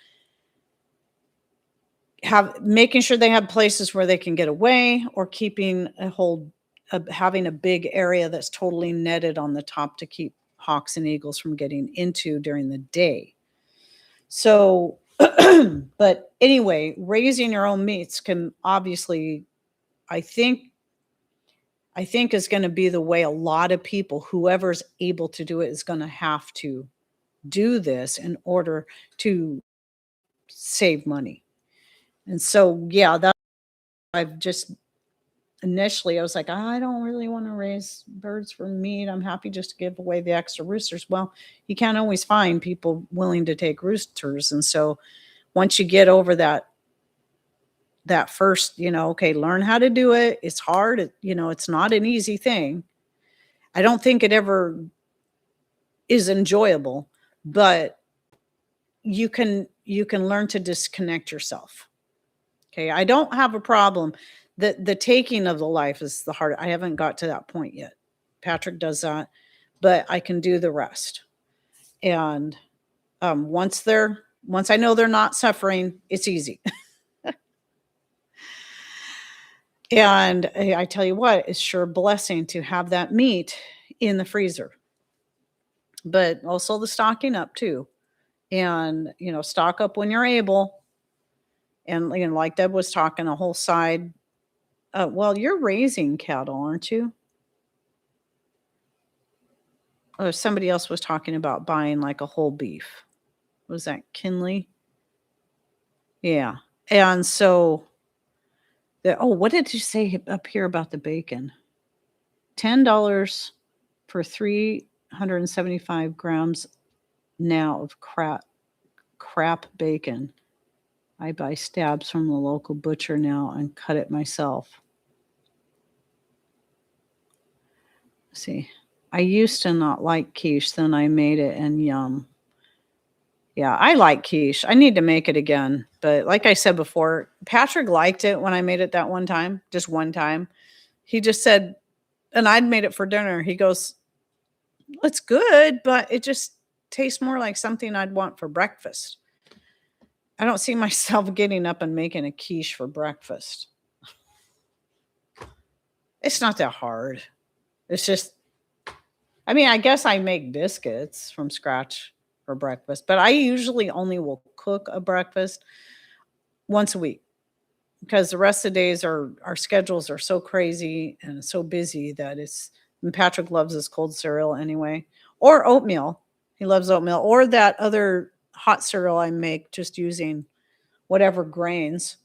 making sure they have places where they can get away, or keeping having a big area that's totally netted on the top to keep hawks and eagles from getting into during the day. So But anyway, raising your own meats can obviously, I think, is going to be the way a lot of people, whoever's able to do it, is going to have to do this in order to save money. And so, yeah, that I've just initially I was like, I don't really want to raise birds for meat. I'm happy just to give away the extra roosters. Well, you can't always find people willing to take roosters. And so once you get over that first, okay, learn how to do it. It's hard. It's not an easy thing. I don't think it ever is enjoyable, but you can learn to disconnect yourself. Okay, I don't have a problem. The taking of the life is the hard. I haven't got to that point yet. Patrick does that, but I can do the rest. And once I know they're not suffering, it's easy. And I tell you what, it's sure a blessing to have that meat in the freezer, but also the stocking up too. And stock up when you're able. And like Deb was talking, a whole side. Well, you're raising cattle, aren't you? Or somebody else was talking about buying like a whole beef. Was that Kinley? Yeah. And so, what did you say up here about the bacon? $10 for 375 grams now of crap bacon. I buy stabs from the local butcher now and cut it myself. Let's see. I used to not like quiche, then I made it and yum. Yeah, I like quiche. I need to make it again. But like I said before, Patrick liked it when I made it that one time, just one time. He just said, and I'd made it for dinner. He goes, it's good, but it just tastes more like something I'd want for breakfast. I don't see myself getting up and making a quiche for breakfast. It's not that hard. It's just, I guess I make biscuits from scratch for breakfast, but I usually only will cook a breakfast once a week because the rest of the days our schedules are so crazy and so busy that and Patrick loves his cold cereal anyway, or oatmeal. He loves oatmeal, or that other hot cereal I make just using whatever grains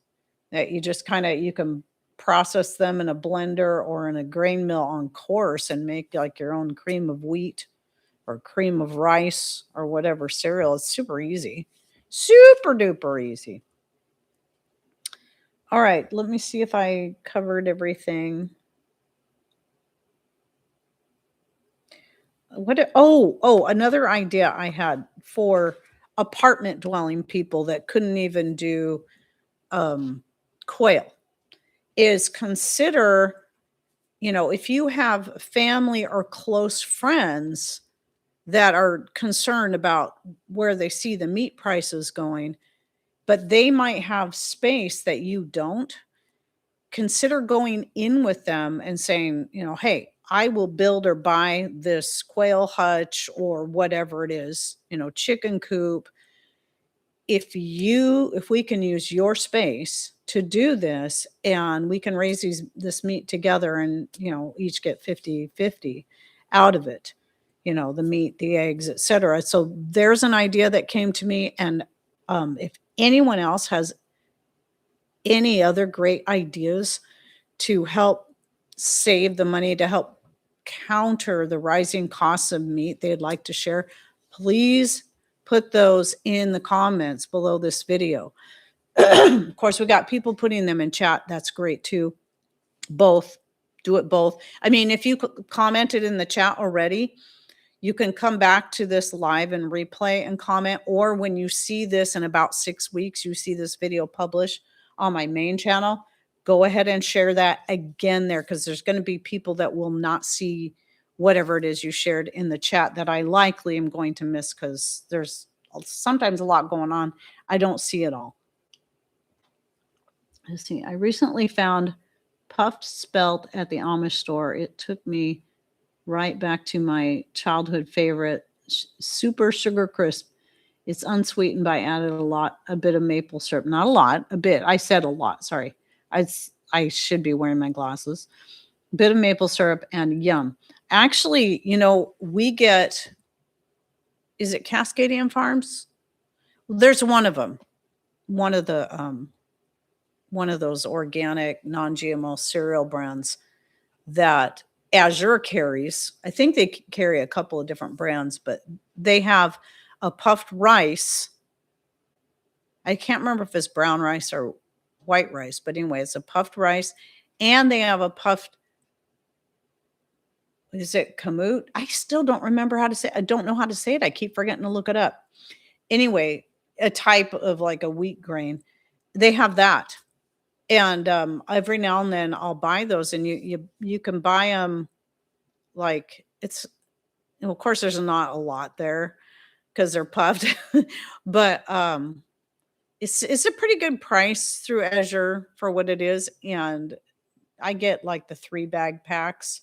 that you just you can process them in a blender or in a grain mill on course and make like your own cream of wheat or cream of rice or whatever cereal. It's super easy. Super duper easy. All right, let me see if I covered everything. Another idea I had for apartment dwelling people that couldn't even do quail is consider, if you have family or close friends that are concerned about where they see the meat prices going, but they might have space that you don't, consider going in with them and saying, hey, I will build or buy this quail hutch or whatever it is, chicken coop. If we can use your space to do this and we can raise this meat together and, each get 50-50 out of it, the meat, the eggs, etc. So there's an idea that came to me. And if anyone else has any other great ideas to help save the money, to help counter the rising costs of meat they'd like to share, please put those in the comments below this video. Of course, we got people putting them in chat. That's great too. Both. Do it both. If you commented in the chat already, you can come back to this live and replay and comment, or when you see this in about 6 weeks, you see this video published on my main channel, go ahead and share that again there, because there's going to be people that will not see whatever it is you shared in the chat that I likely am going to miss because there's sometimes a lot going on. I don't see it all. Let's see. I recently found puffed spelt at the Amish store. It took me right back to my childhood favorite, super sugar crisp. It's unsweetened, but I added a bit of maple syrup. Not a lot, a bit. I said a lot. Sorry. I should be wearing my glasses. A bit of maple syrup and yum. Actually, we get, is it Cascadian Farms? There's one of them. One of those organic non-GMO cereal brands that Azure carries. I think they carry a couple of different brands, but they have a puffed rice. I can't remember if it's brown rice or white rice, but anyway, it's a puffed rice, and they have a puffed, is it kamut? I still don't remember how to say it. I don't know how to say it. I keep forgetting to look it up. Anyway, a type of like a wheat grain. They have that. And every now and then I'll buy those, and you can buy them like of course there's not a lot there because they're puffed, but it's a pretty good price through Azure for what it is. And I get like the 3-bag packs.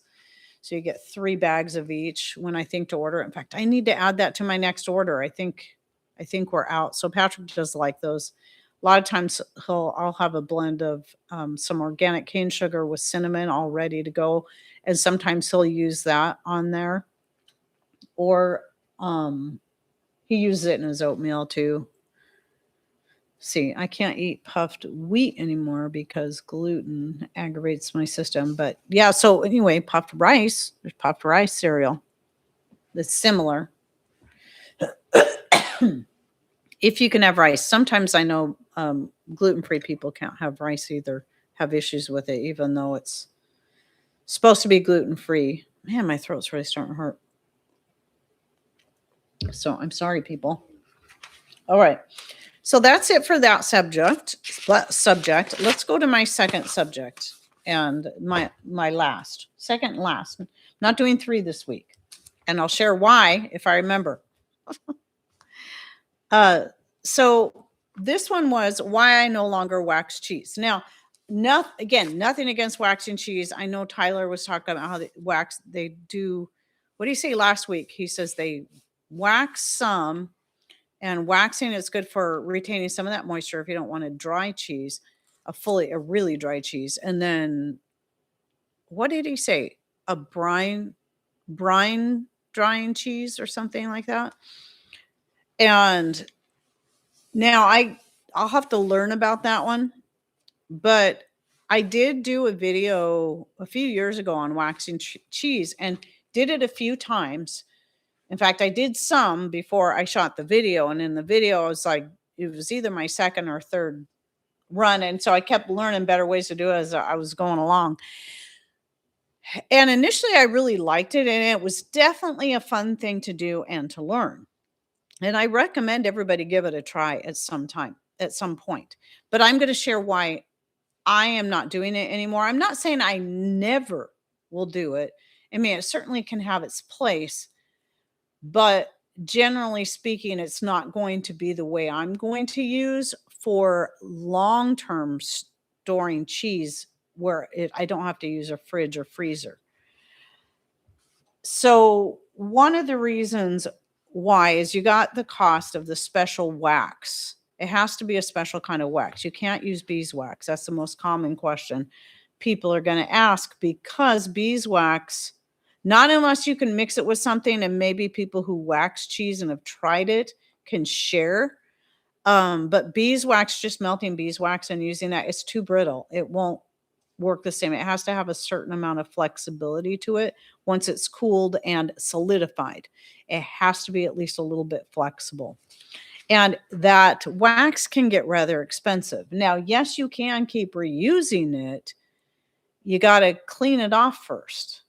So you get 3 bags of each when I think to order. In fact, I need to add that to my next order. I think we're out. So Patrick does like those. A lot of times I'll have a blend of some organic cane sugar with cinnamon all ready to go. And sometimes he'll use that on there. Or he uses it in his oatmeal too. See, I can't eat puffed wheat anymore because gluten aggravates my system. But yeah, so anyway, puffed rice. There's puffed rice cereal that's similar. If you can have rice. Sometimes I know gluten-free people can't have rice either, have issues with it, even though it's supposed to be gluten-free. Man, my throat's really starting to hurt. So I'm sorry, people. All right. So that's it for that subject. Let's go to my second subject and my last. Second and last. Not doing 3 this week. And I'll share why if I remember. So this one was why I no longer wax cheese. Now, nothing against waxing cheese. I know Tyler was talking about how they do. What did he say last week? He says they wax some, and waxing is good for retaining some of that moisture if you don't want a dry cheese, a really dry cheese. And then what did he say? A brine drying cheese or something like that. And now I'll have to learn about that one, but I did do a video a few years ago on waxing cheese and did it a few times. In fact, I did some before I shot the video, and in the video I was like, it was either my second or third run, and so I kept learning better ways to do it as I was going along. And initially I really liked it, and it was definitely a fun thing to do and to learn. And I recommend everybody give it a try at some point. But I'm going to share why I am not doing it anymore. I'm not saying I never will do it. I mean, it certainly can have its place, but generally speaking, it's not going to be the way I'm going to use for long-term storing cheese where I don't have to use a fridge or freezer. So one of the reasons why is you got the cost of the special wax. It has to be a special kind of wax. You can't use beeswax. That's the most common question people are going to ask, because beeswax, not unless you can mix it with something, and maybe people who wax cheese and have tried it can share. But beeswax, just melting beeswax and using that, it's too brittle. It won't work the same. It has to have a certain amount of flexibility to it once it's cooled and solidified. It has to be at least a little bit flexible. And that wax can get rather expensive. Now, yes, you can keep reusing it. You got to clean it off first.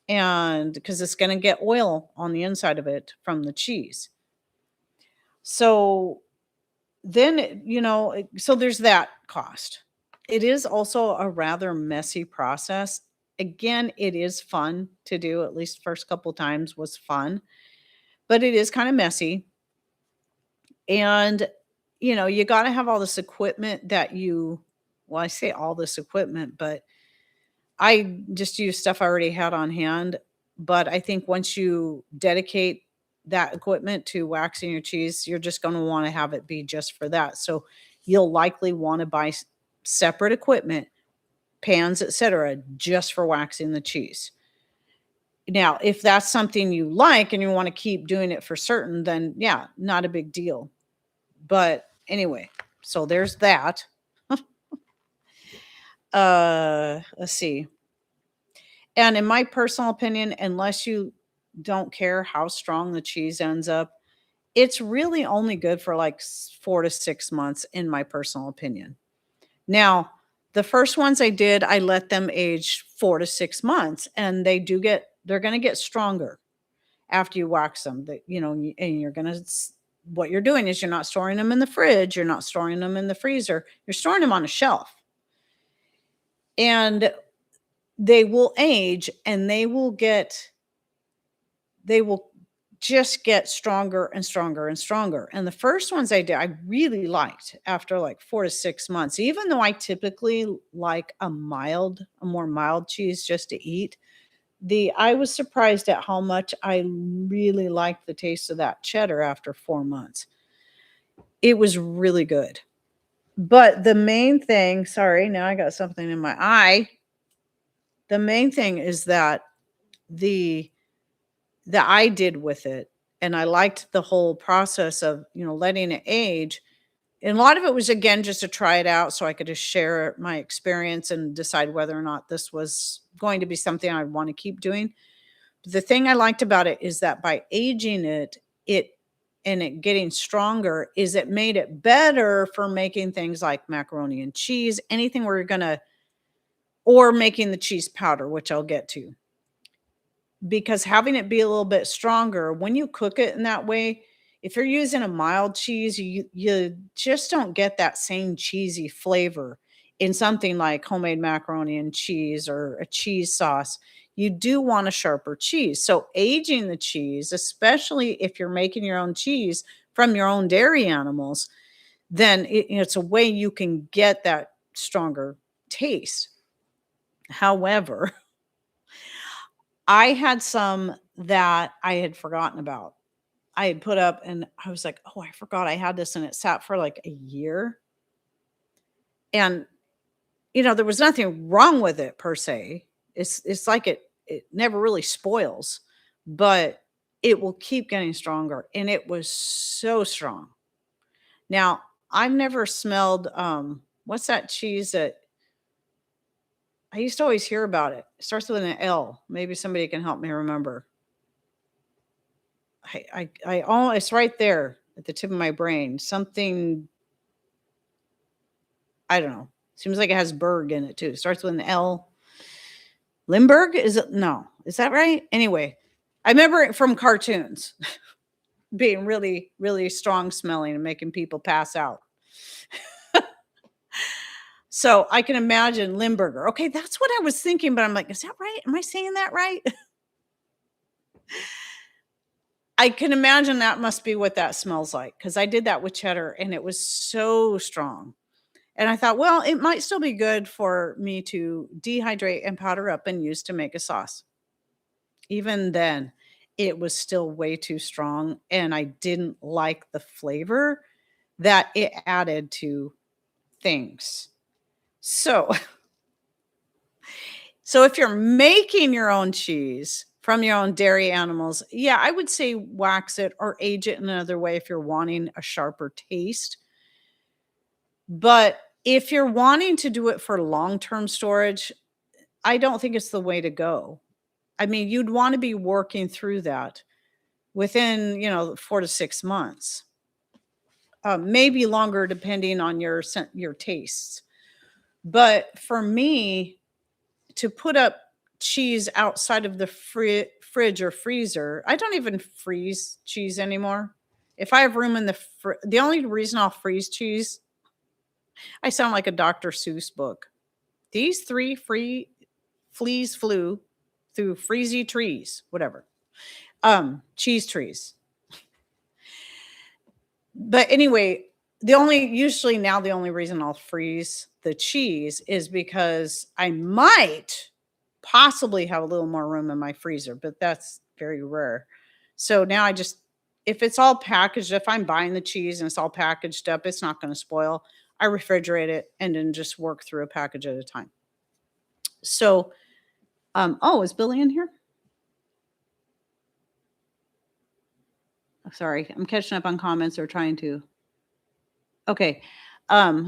And because it's going to get oil on the inside of it from the cheese. So then, so there's that cost. It is also a rather messy process. Again, it is fun to do. At least first couple times was fun, but it is kind of messy. And, you got to have all this equipment I say all this equipment, but I just use stuff I already had on hand. But I think once you dedicate that equipment to waxing your cheese, you're just going to want to have it be just for that. So you'll likely want to buy separate equipment, pans, etc., just for waxing the cheese. Now, if that's something you like and you want to keep doing it for certain, then yeah, not a big deal. But anyway, so there's that. Let's see. And in my personal opinion, unless you don't care how strong the cheese ends up, it's really only good for like 4 to 6 months in my personal opinion. Now, the first ones I did, I let them age 4 to 6 months, and they're gonna get stronger after you wax them. That and you're gonna what you're doing is you're not storing them in the fridge, you're not storing them in the freezer, you're storing them on a shelf. And they will age and they will just get stronger and stronger and stronger. And the first ones I did, I really liked after like 4 to 6 months, even though I typically like a more mild cheese just to eat. I was surprised at how much I really liked the taste of that cheddar after 4 months. It was really good. But the main thing, sorry, now I got something in my eye. The main thing is that the I did with it, and I liked the whole process of, letting it age. And a lot of it was, again, just to try it out so I could just share my experience and decide whether or not this was going to be something I'd want to keep doing. But the thing I liked about it is that by aging it getting stronger is it made it better for making things like macaroni and cheese, anything where you're gonna or making the cheese powder, which I'll get to. Because having it be a little bit stronger, when you cook it in that way, if you're using a mild cheese, you just don't get that same cheesy flavor in something like homemade macaroni and cheese or a cheese sauce. You do want a sharper cheese. So aging the cheese, especially if you're making your own cheese from your own dairy animals, then it's a way you can get that stronger taste. However, I had some that I had forgotten about. I had put up and I was like, "Oh, I forgot I had this," and it sat for like a year. And there was nothing wrong with it per se. It's like it never really spoils, but it will keep getting stronger, and it was so strong. Now, I've never smelled what's that cheese that I used to always hear about it. It starts with an L. Maybe somebody can help me remember. It's right there at the tip of my brain. Something, I don't know. Seems like it has Berg in it too. It starts with an L. Limburg? Is it? No. Is that right? Anyway, I remember it from cartoons being really, really strong smelling and making people pass out. So I can imagine Limburger. Okay, that's what I was thinking, but I'm like, is that right? Am I saying that right? I can imagine that must be what that smells like because I did that with cheddar and it was so strong. And I thought, well, it might still be good for me to dehydrate and powder up and use to make a sauce. Even then, it was still way too strong and I didn't like the flavor that it added to things. So, so if you're making your own cheese from your own dairy animals, yeah, I would say wax it or age it in another way if you're wanting a sharper taste. But if you're wanting to do it for long-term storage, I don't think it's the way to go. I mean, you'd want to be working through that within, 4 to 6 months. Maybe longer depending on your tastes. But for me, to put up cheese outside of the fridge or freezer, I don't even freeze cheese anymore. If I have room in the only reason I'll freeze cheese, I sound like a Dr. Seuss book. These 3 fleas flew through freezy trees, whatever. Cheese trees. But anyway, the only reason I'll freeze the cheese is because I might possibly have a little more room in my freezer, but that's very rare. So now I just if it's all packaged, if I'm buying the cheese and it's all packaged up, it's not gonna spoil. I refrigerate it and then just work through a package at a time. So, oh, is Billy in here? Sorry, I'm catching up on comments or trying to. Okay.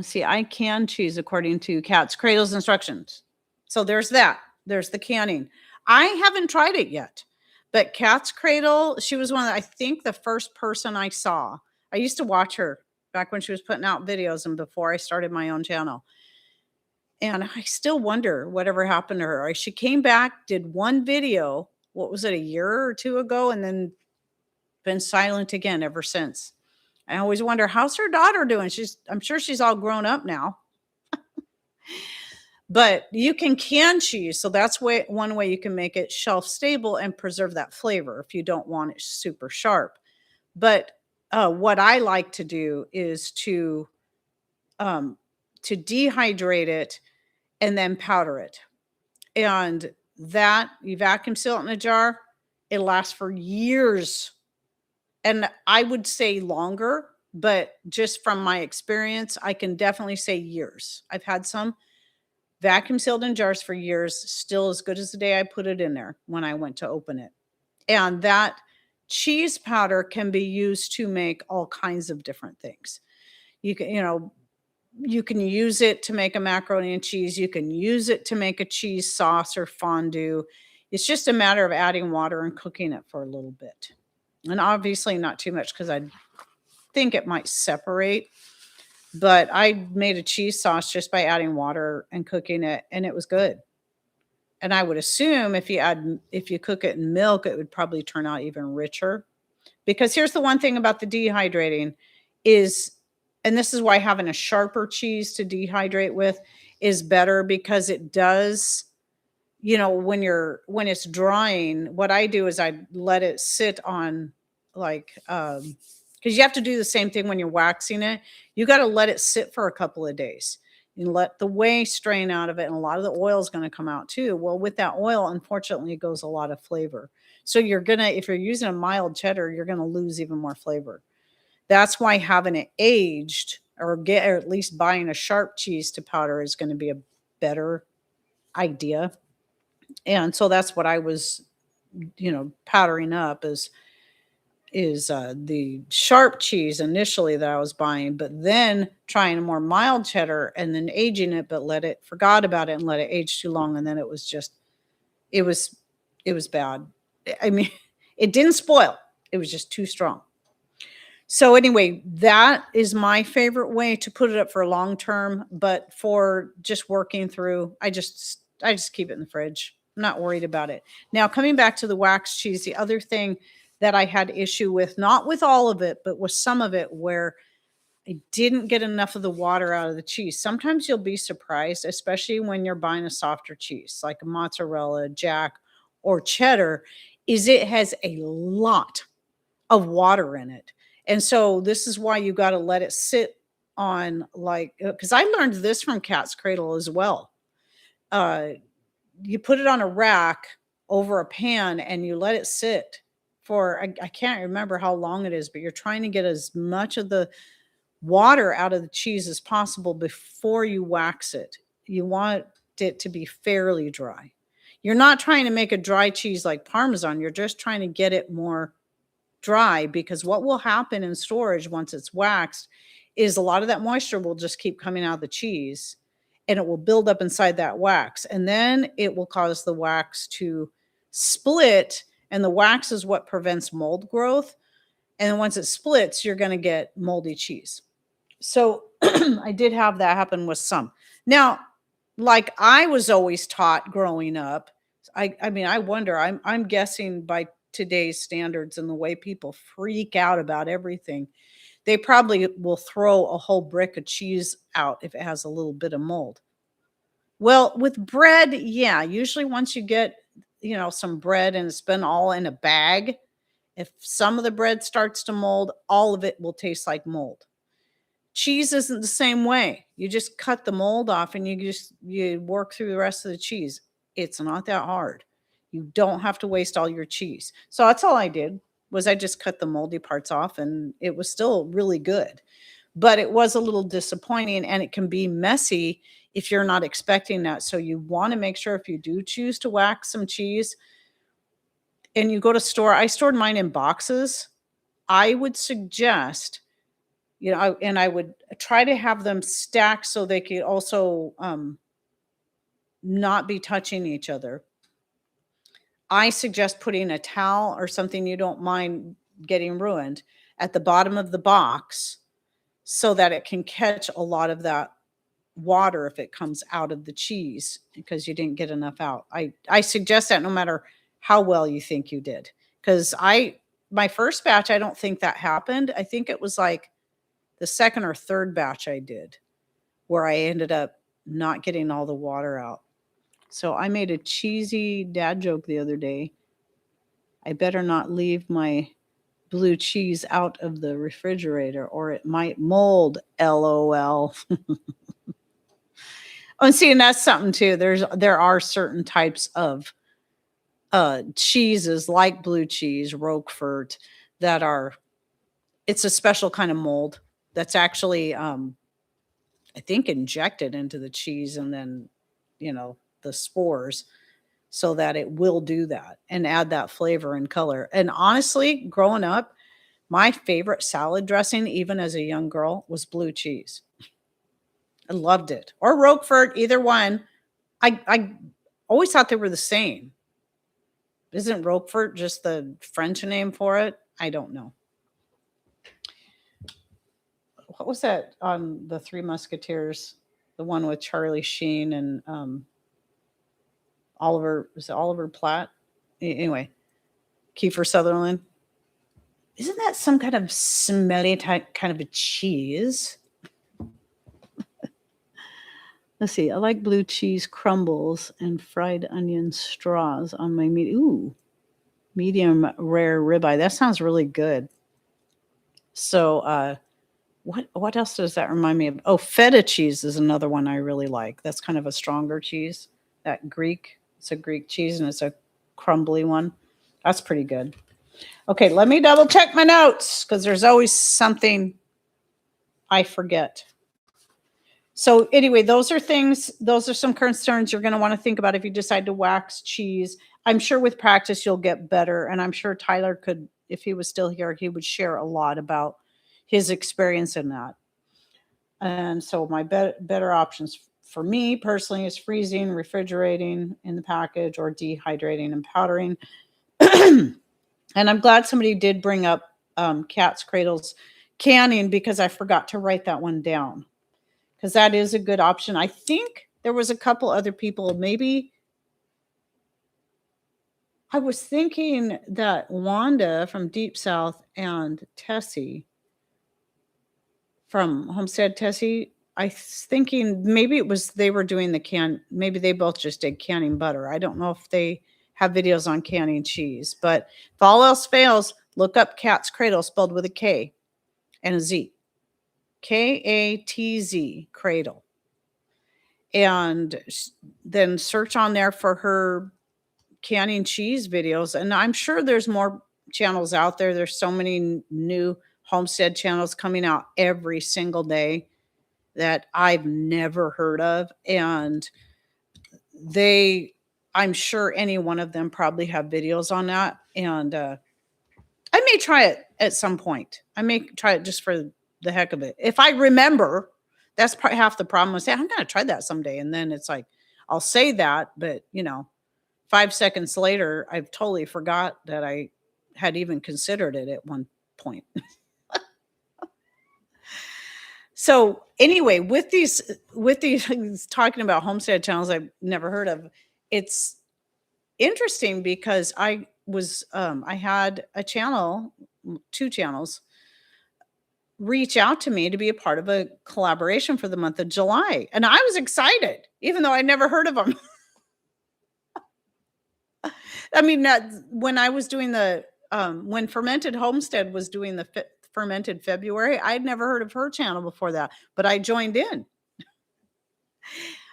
See, I can cheese according to Cat's Cradle's instructions. So there's that. There's the canning. I haven't tried it yet, but Cat's Cradle, she was one of, I think, the first person I saw. I used to watch her back when she was putting out videos and before I started my own channel. And I still wonder whatever happened to her. She came back, did one video, what was it, a year or two ago, and then been silent again ever since. I always wonder, how's her daughter doing? I'm sure she's all grown up now. But you can cheese, so that's one way you can make it shelf stable and preserve that flavor if you don't want it super sharp. But what I like to do is um, to dehydrate it and then powder it. And that you vacuum seal it in a jar, it lasts for years. And I would say longer, but just from my experience, I can definitely say years. I've had some vacuum sealed in jars for years, still as good as the day I put it in there when I went to open it. And that cheese powder can be used to make all kinds of different things. You can use it to make a macaroni and cheese. You can use it to make a cheese sauce or fondue. It's just a matter of adding water and cooking it for a little bit. And obviously not too much because I think it might separate. But I made a cheese sauce just by adding water and cooking it, and it was good. And I would assume if you cook it in milk, it would probably turn out even richer. Because here's the one thing about the dehydrating is, and this is why having a sharper cheese to dehydrate with is better because it does, when it's drying, what I do is I let it sit on like because you have to do the same thing when you're waxing it. You got to let it sit for a couple of days and let the whey strain out of it, and a lot of the oil is going to come out too. Well, with that oil, unfortunately, it goes a lot of flavor. So if you're using a mild cheddar, you're gonna lose even more flavor. That's why having it aged or at least buying a sharp cheese to powder is going to be a better idea. And so that's what I was, powdering up is the sharp cheese initially that I was buying, but then trying a more mild cheddar and then aging it, but forgot about it and let it age too long. And then it was it was bad. I mean, it didn't spoil. It was just too strong. So anyway, that is my favorite way to put it up for long term, but for just working through, I just keep it in the fridge. I'm not worried about it. Now, coming back to the wax cheese, the other thing that I had issue with, not with all of it, but with some of it where I didn't get enough of the water out of the cheese. Sometimes you'll be surprised, especially when you're buying a softer cheese like a mozzarella, jack, or cheddar, is it has a lot of water in it. And so this is why you got to let it sit on because I learned this from Cat's Cradle as well. You put it on a rack over a pan and you let it sit for, I can't remember how long it is, but you're trying to get as much of the water out of the cheese as possible before you wax it. You want it to be fairly dry. You're not trying to make a dry cheese like Parmesan. You're just trying to get it more dry, because what will happen in storage once it's waxed is a lot of that moisture will just keep coming out of the cheese and it will build up inside that wax. And then it will cause the wax to split. And the wax is what prevents mold growth. And then once it splits, you're going to get moldy cheese. So I did have that happen with some. Now, like I was always taught growing up, I mean, I wonder, I'm guessing by today's standards and the way people freak out about everything, they probably will throw a whole brick of cheese out if it has a little bit of mold. Well, with bread, yeah, usually once you get, some bread and it's been all in a bag, if some of the bread starts to mold, all of it will taste like mold. Cheese isn't the same way. You just cut the mold off and you work through the rest of the cheese. It's not that hard. You don't have to waste all your cheese. So that's all I did. was I just cut the moldy parts off and it was still really good. But it was a little disappointing and it can be messy if you're not expecting that. So you want to make sure if you do choose to wax some cheese and you go to store, I stored mine in boxes. I would suggest, and I would try to have them stacked so they could also not be touching each other. I suggest putting a towel or something you don't mind getting ruined at the bottom of the box so that it can catch a lot of that water if it comes out of the cheese because you didn't get enough out. I suggest that no matter how well you think you did. Because my first batch, I don't think that happened. I think it was like the second or third batch I did where I ended up not getting all the water out. So I made a cheesy dad joke the other day. I better not leave my blue cheese out of the refrigerator or it might mold, LOL. And see, and that's something too. There are certain types of cheeses like blue cheese, Roquefort, it's a special kind of mold that's actually I think injected into the cheese and then, the spores so that it will do that and add that flavor and color. And honestly, growing up, my favorite salad dressing, even as a young girl, was blue cheese. I loved it. Or Roquefort, either one. I always thought they were the same. Isn't Roquefort just the French name for it? I don't know. What was that on the Three Musketeers? The one with Charlie Sheen and Oliver Platt? Anyway, Kiefer Sutherland. Isn't that some kind of smelly type kind of a cheese? Let's see. I like blue cheese crumbles and fried onion straws on my meat. Ooh, medium rare ribeye. That sounds really good. So, what else does that remind me of? Oh, feta cheese is another one I really like. That's kind of a stronger cheese. That Greek. It's a Greek cheese and it's a crumbly one. That's pretty good. Okay, let me double check my notes because there's always something I forget. So anyway, those are some concerns you're going to want to think about if you decide to wax cheese. I'm sure with practice you'll get better. And I'm sure Tyler could, if he was still here, he would share a lot about his experience in that. And so my better options for me personally is freezing, refrigerating in the package, or dehydrating and powdering. And I'm glad somebody did bring up Cat's Cradles canning because I forgot to write that one down. Because that is a good option. I think there was a couple other people. Maybe I was thinking that Wanda from Deep South and Tessie from Homestead Tessie, I was thinking maybe it was they were doing maybe they both just did canning butter. I don't know if they have videos on canning cheese. But if all else fails, look up Cat's Cradle spelled with a K and a Z. Katz, Cradle. And then search on there for her canning cheese videos. And I'm sure there's more channels out there. There's so many new homestead channels coming out every single day that I've never heard of. And I'm sure any one of them probably have videos on that. And I may try it at some point. I may try it just for the heck of it. If I remember, that's probably half the problem. I say, I'm going to try that someday. And then it's like, I'll say that, but 5 seconds later, I've totally forgot that I had even considered it at one point. So anyway, with these talking about homestead channels I've never heard of, it's interesting because I had a channel, 2 channels, reach out to me to be a part of a collaboration for the month of July. And I was excited, even though I'd never heard of them. I mean, when I was doing when Fermented Homestead was doing the Fermented February, I'd never heard of her channel before that, but I joined in.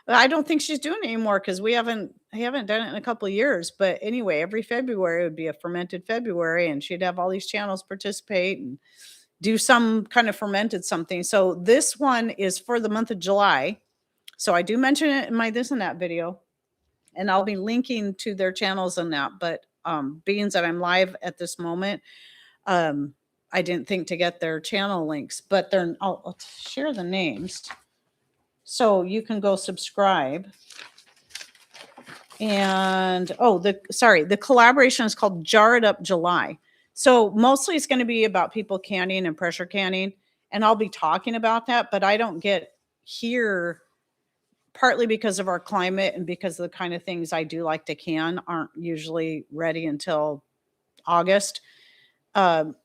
I don't think she's doing it anymore because we haven't I haven't done it in a couple of years, but anyway, every February would be a fermented February, and she'd have all these channels participate and do some kind of fermented something. So this one is for the month of July. So I do mention it in my this and that video, and I'll be linking to their channels and that. But being that I'm live at this moment, um, I didn't think to get their channel links, but I'll share the names so you can go subscribe. And the collaboration is called Jar It Up July. So mostly it's going to be about people canning and pressure canning, and I'll be talking about that, but I don't get here partly because of our climate and because of the kind of things I do like to can aren't usually ready until August. While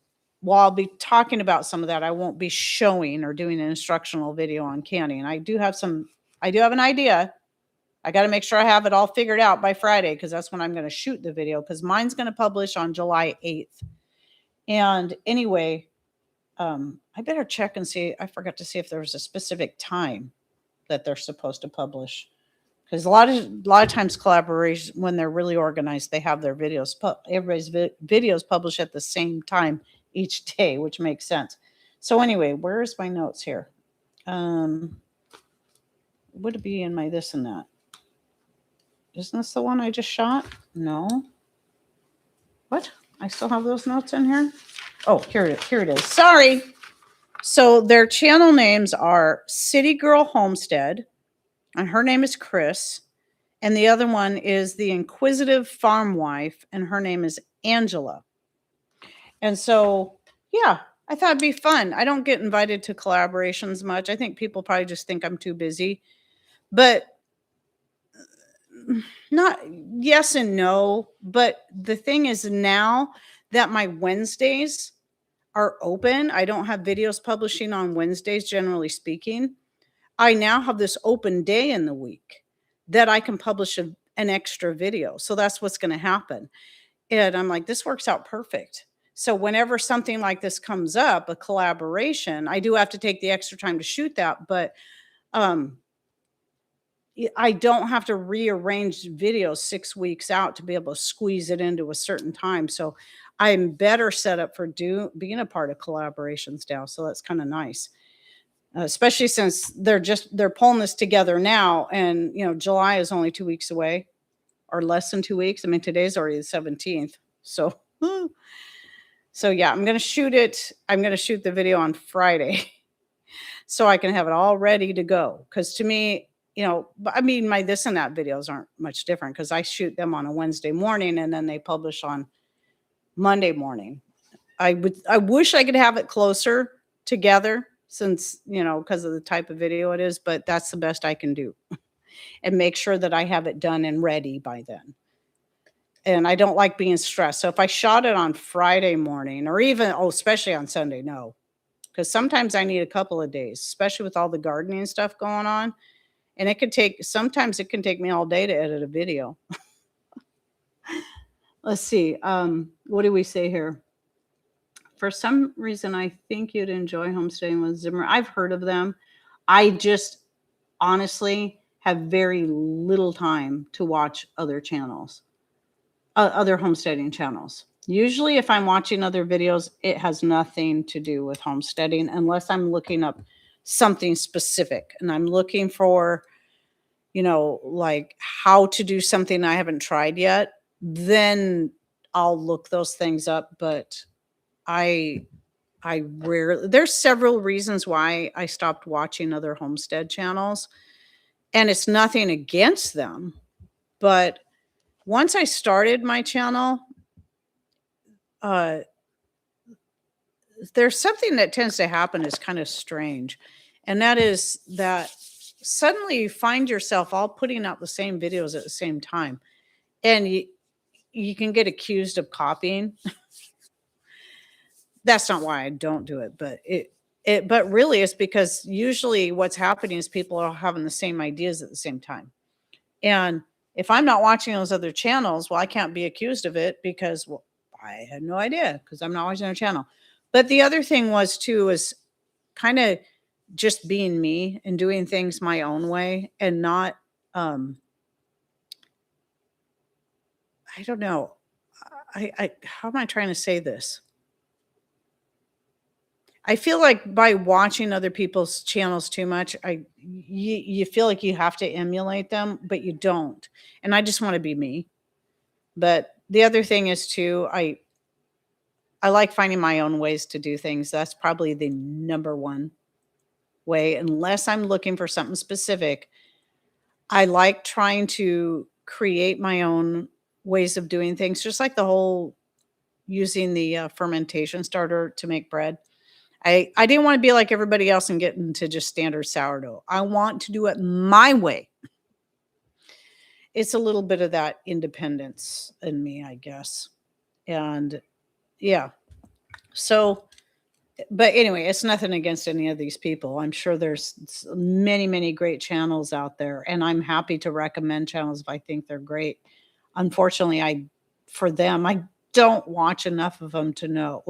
I'll be talking about some of that, I won't be showing or doing an instructional video on canning. I do have an idea. I got to make sure I have it all figured out by Friday, because that's when I'm going to shoot the video, because mine's going to publish on July 8th. And anyway, I better check and see. I forgot to see if there was a specific time that they're supposed to publish, because a lot of times collaboration, when they're really organized, they have their videos, everybody's videos published at the same time each day, which makes sense. So anyway, where's my notes here? Would it be in my this and that? Isn't this the one I just shot? No. What? I still have those notes in here? Oh, here it is. Sorry. So their channel names are City Girl Homestead, and her name is Chris. And the other one is The Inquisitive Farm Wife, and her name is Angela. And so, yeah, I thought it'd be fun. I don't get invited to collaborations much. I think people probably just think I'm too busy. But not yes and no. But the thing is, now that my Wednesdays are open, I don't have videos publishing on Wednesdays, generally speaking. I now have this open day in the week that I can publish an extra video. So that's what's going to happen. And I'm like, this works out perfect. So whenever something like this comes up, a collaboration, I do have to take the extra time to shoot that, but I don't have to rearrange videos 6 weeks out to be able to squeeze it into a certain time. So I'm better set up for being a part of collaborations now. So that's kind of nice. Especially since they're pulling this together now, and July is only 2 weeks away, or less than 2 weeks. I mean, today's already the 17th. So yeah, I'm going to shoot the video on Friday so I can have it all ready to go. Because to me, I mean, my this and that videos aren't much different, because I shoot them on a Wednesday morning and then they publish on Monday morning. I wish I could have it closer together, since, because of the type of video it is, but that's the best I can do and make sure that I have it done and ready by then. And I don't like being stressed. So if I shot it on Friday morning, or even, especially on Sunday, no, because sometimes I need a couple of days, especially with all the gardening stuff going on. And sometimes it can take me all day to edit a video. Let's see. What do we say here? For some reason, I think you'd enjoy homesteading with Zimmer. I've heard of them. I just honestly have very little time to watch other channels, other homesteading channels. Usually if I'm watching other videos, it has nothing to do with homesteading, unless I'm looking up something specific and I'm looking for, like how to do something I haven't tried yet. Then I'll look those things up. But I rarely, there's several reasons why I stopped watching other homestead channels, and it's nothing against them. But once I started my channel, there's something that tends to happen is kind of strange. And that is that suddenly you find yourself all putting out the same videos at the same time. And you can get accused of copying. That's not why I don't do it, but but really it's because usually what's happening is people are having the same ideas at the same time. And if I'm not watching those other channels, well, I can't be accused of it, because, well, I had no idea, because I'm not watching their channel. But the other thing was kind of just being me and doing things my own way, and not I don't know. I how am I trying to say this? I feel like by watching other people's channels too much, you feel like you have to emulate them, but you don't. And I just want to be me. But the other thing is too, I like finding my own ways to do things. That's probably the number one way, unless I'm looking for something specific. I like trying to create my own ways of doing things, just like the whole using the fermentation starter to make bread. I didn't want to be like everybody else and get into just standard sourdough. I want to do it my way. It's a little bit of that independence in me, I guess. And yeah. So, but anyway, it's nothing against any of these people. I'm sure there's many, many great channels out there, and I'm happy to recommend channels if I think they're great. Unfortunately, for them, I don't watch enough of them to know.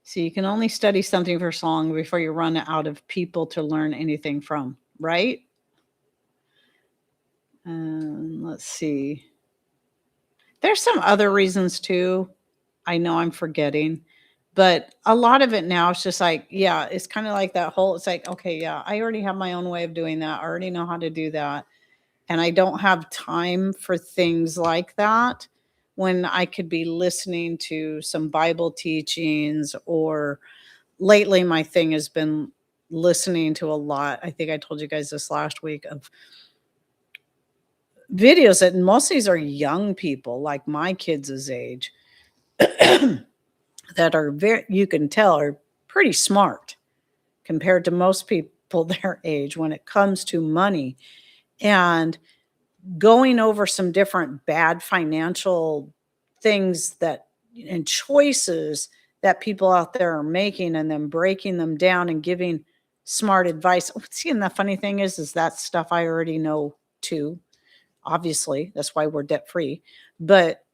So you can only study something for so long before you run out of people to learn anything from, right? Let's see. There's some other reasons too. I know I'm forgetting, but a lot of it now is just like, yeah, it's kind of like that whole, it's like, okay, yeah, I already have my own way of doing that. I already know how to do that. And I don't have time for things like that when I could be listening to some Bible teachings, or lately my thing has been listening to a lot. I think I told you guys this last week, of videos that most of these are young people like my kids' age that are very, you can tell, are pretty smart compared to most people their age when it comes to money, and going over some different bad financial things that, and choices that people out there are making, and then breaking them down and giving smart advice. See, and the funny thing is that stuff I already know too. Obviously, that's why we're debt free. But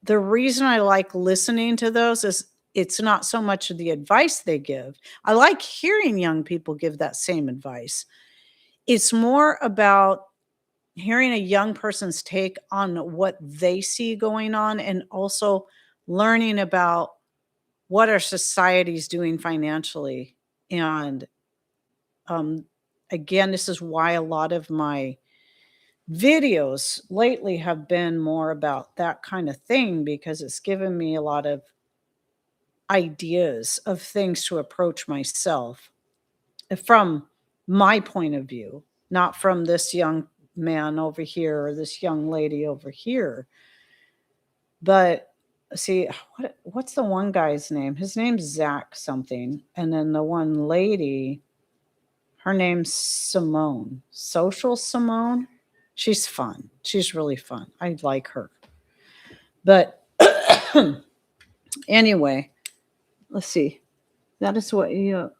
the reason I like listening to those is it's not so much of the advice they give. I like hearing young people give that same advice. It's more about hearing a young person's take on what they see going on, and also learning about what our society's doing financially. And um, again, this is why a lot of my videos lately have been more about that kind of thing, because it's given me a lot of ideas of things to approach myself from my point of view, not from this young man over here or this young lady over here. But see, what's the one guy's name? His name's Zach something, and then the one lady, her name's Simone. Social Simone. She's fun. She's really fun. I like her. But anyway, let's see. That is what you.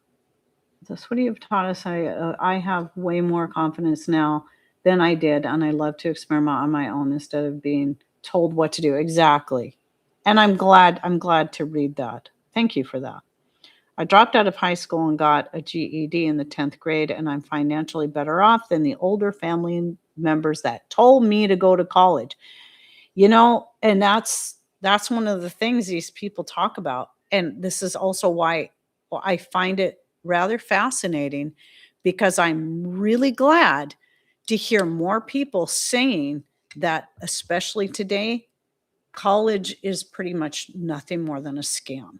That's what you've taught us. I have way more confidence now than I did, and I love to experiment on my own instead of being told what to do. Exactly. And I'm glad to read that. Thank you for that. I dropped out of high school and got a GED in the 10th grade, and I'm financially better off than the older family members that told me to go to college. And that's one of the things these people talk about. And this is also why, well, I find it rather fascinating, because I'm really glad to hear more people saying that, especially today, college is pretty much nothing more than a scam,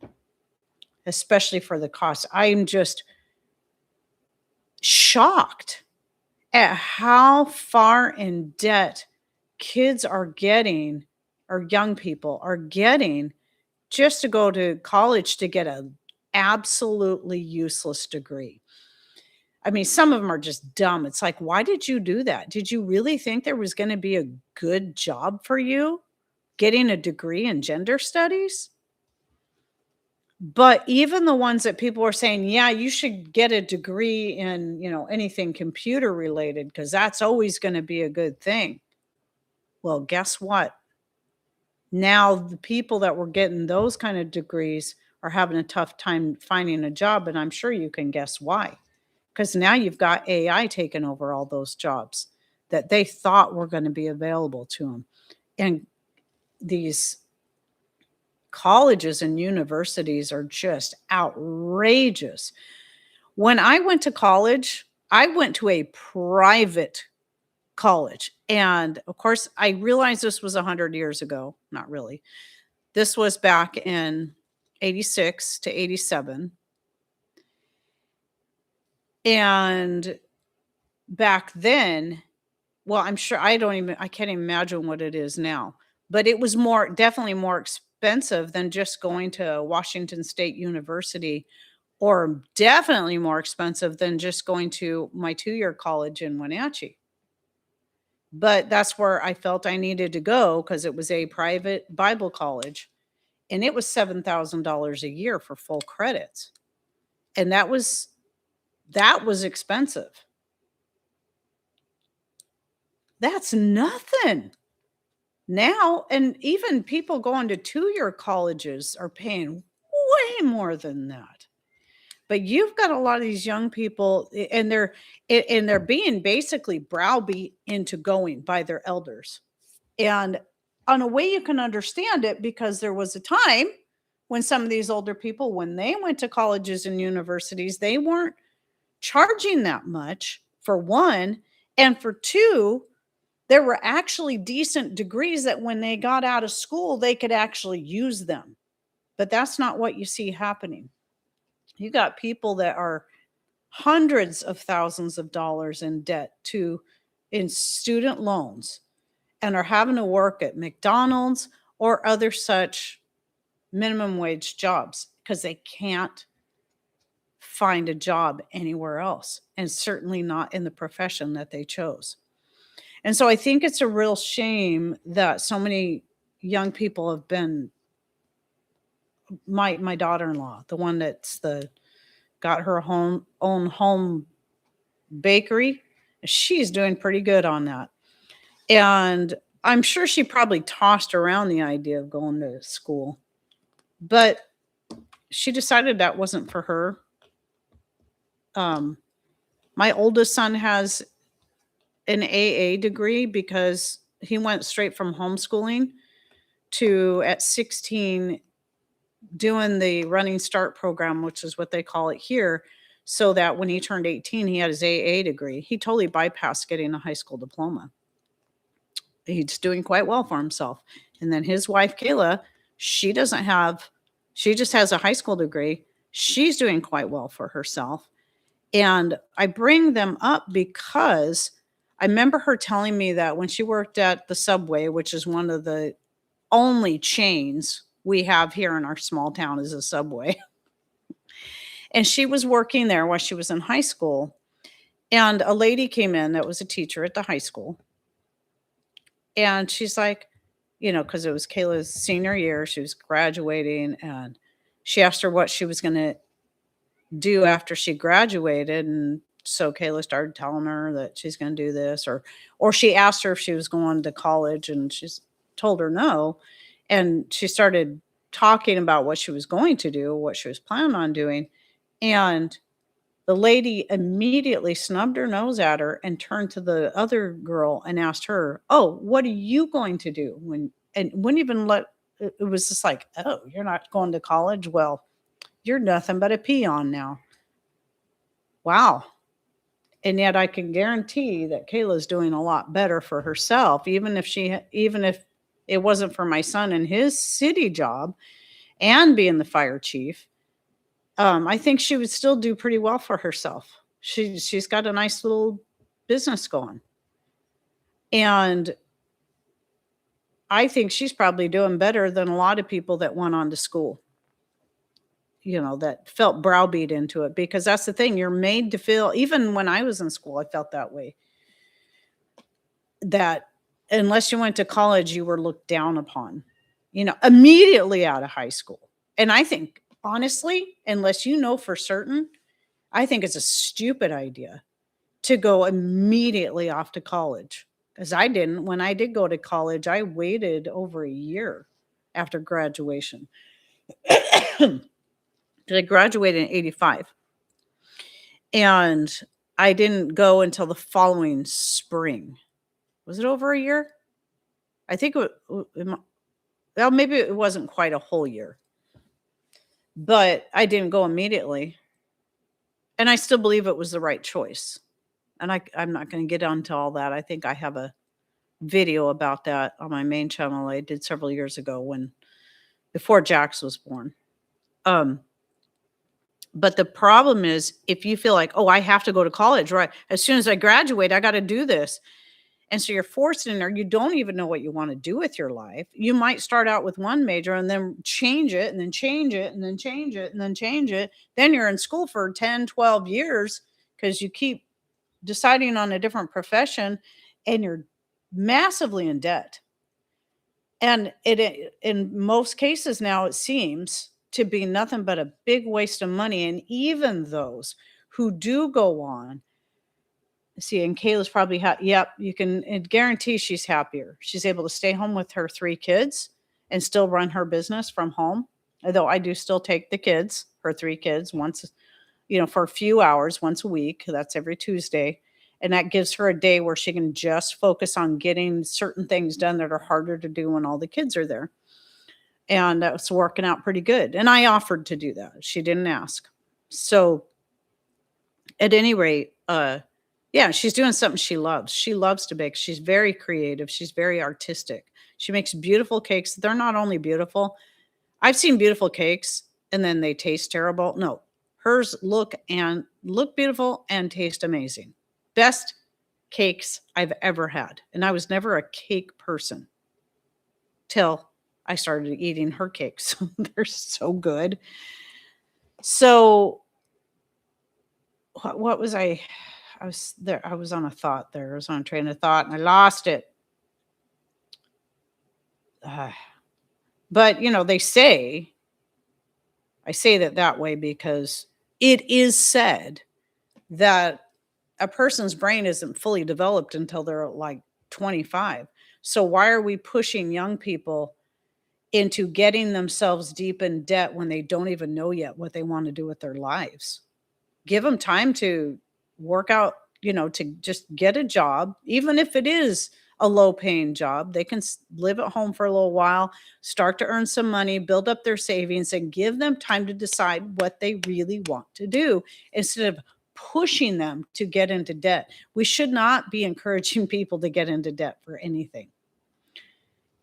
especially for the cost. I'm just shocked at how far in debt kids are getting, or young people are getting, just to go to college to get a absolutely useless degree. I mean, some of them are just dumb. It's like, why did you do that? Did you really think there was going to be a good job for you getting a degree in gender studies? But even the ones that people are saying, yeah, you should get a degree in, anything computer related, because that's always going to be a good thing. Well, guess what? Now the people that were getting those kind of degrees are having a tough time finding a job. And I'm sure you can guess why. Because now you've got AI taking over all those jobs. that they thought were going to be available to them. And these colleges and universities are just outrageous. When I went to college, I went to a private college. And of course, I realized this was 100 years ago. Not really. This was back in 86 to 87. And back then, well, I'm sure I can't even imagine what it is now. But it was definitely more expensive than just going to Washington State University, or definitely more expensive than just going to my 2-year college in Wenatchee. But that's where I felt I needed to go because it was a private Bible college, and it was $7,000 a year for full credits. And that was expensive. That's nothing now. And even people going to 2-year colleges are paying way more than that. But you've got a lot of these young people, and they're being basically browbeat into going by their elders. And on a way you can understand it, because there was a time when some of these older people, when they went to colleges and universities, they weren't charging that much, for one. And for two, there were actually decent degrees that when they got out of school, they could actually use them. But that's not what you see happening. You got people that are hundreds of thousands of dollars in debt in student loans, and are having to work at McDonald's or other such minimum wage jobs because they can't find a job anywhere else, and certainly not in the profession that they chose. And so I think it's a real shame that so many young people have been. My daughter-in-law, the one that's got her own home bakery, she's doing pretty good on that. And I'm sure she probably tossed around the idea of going to school, but she decided that wasn't for her. My oldest son has an AA degree because he went straight from homeschooling to, at 16, doing the Running Start program, which is what they call it here, so that when he turned 18, he had his AA degree. He totally bypassed getting a high school diploma. He's doing quite well for himself. And then his wife, Kayla, she just has a high school degree. She's doing quite well for herself. And I bring them up because I remember her telling me that when she worked at the Subway, which is one of the only chains we have here in our small town, is a Subway. And she was working there while she was in high school. And a lady came in that was a teacher at the high school. And she's like, because it was Kayla's senior year, she was graduating, and she asked her what she was going to do after she graduated. And so Kayla started telling her that she's going to do this, or she asked her if she was going to college, and she's told her no. And she started talking about what she was going to do, what she was planning on doing. And the lady immediately snubbed her nose at her and turned to the other girl and asked her, "Oh, what are you going to do?" And wouldn't even it was just like, "Oh, you're not going to college? Well, you're nothing but a peon now." Wow. And yet I can guarantee that Kayla's doing a lot better for herself, even if it wasn't for my son and his city job and being the fire chief. I think she would still do pretty well for herself. She's got a nice little business going. And I think she's probably doing better than a lot of people that went on to school, that felt browbeat into it, because that's the thing. You're made to feel, even when I was in school, I felt that way, that unless you went to college, you were looked down upon, immediately out of high school. And I think, honestly, unless you know for certain, I think it's a stupid idea to go immediately off to college. Because I didn't. When I did go to college, I waited over a year after graduation. I graduated in 85. And I didn't go until the following spring. Was it over a year? I think well, maybe it wasn't quite a whole year, but I didn't go immediately. And I still believe it was the right choice. And I'm not going to get onto all that. I think I have a video about that on my main channel I did several years ago before Jax was born. Um, but the problem is if you feel like, oh, I have to go to college, right? As soon as I graduate, I got to do this. And so you're forced in there. You don't even know what you want to do with your life. You might start out with one major and then change it and then change it and then change it and then change it. Then you're in school for 10, 12 years because you keep deciding on a different profession and you're massively in debt. And in most cases now, it seems to be nothing but a big waste of money. And even those who do go on, see, and Kayla's probably yep, you can guarantee she's happier. She's able to stay home with her 3 kids and still run her business from home. Although I do still take the kids, her 3 kids, once, for a few hours once a week. That's every Tuesday. And that gives her a day where she can just focus on getting certain things done that are harder to do when all the kids are there. And that's working out pretty good. And I offered to do that. She didn't ask. So at any rate, yeah, she's doing something she loves. She loves to bake. She's very creative. She's very artistic. She makes beautiful cakes. They're not only beautiful. I've seen beautiful cakes and then they taste terrible. No, hers look beautiful and taste amazing. Best cakes I've ever had. And I was never a cake person till I started eating her cakes. They're so good. So what was I was there. I was on a thought there. I was on a train of thought and I lost it. But I say that way because it is said that a person's brain isn't fully developed until they're like 25. So why are we pushing young people into getting themselves deep in debt when they don't even know yet what they want to do with their lives? Give them time to work out, to just get a job, even if it is a low paying job. They can live at home for a little while, start to earn some money, build up their savings, and give them time to decide what they really want to do instead of pushing them to get into debt. We should not be encouraging people to get into debt for anything.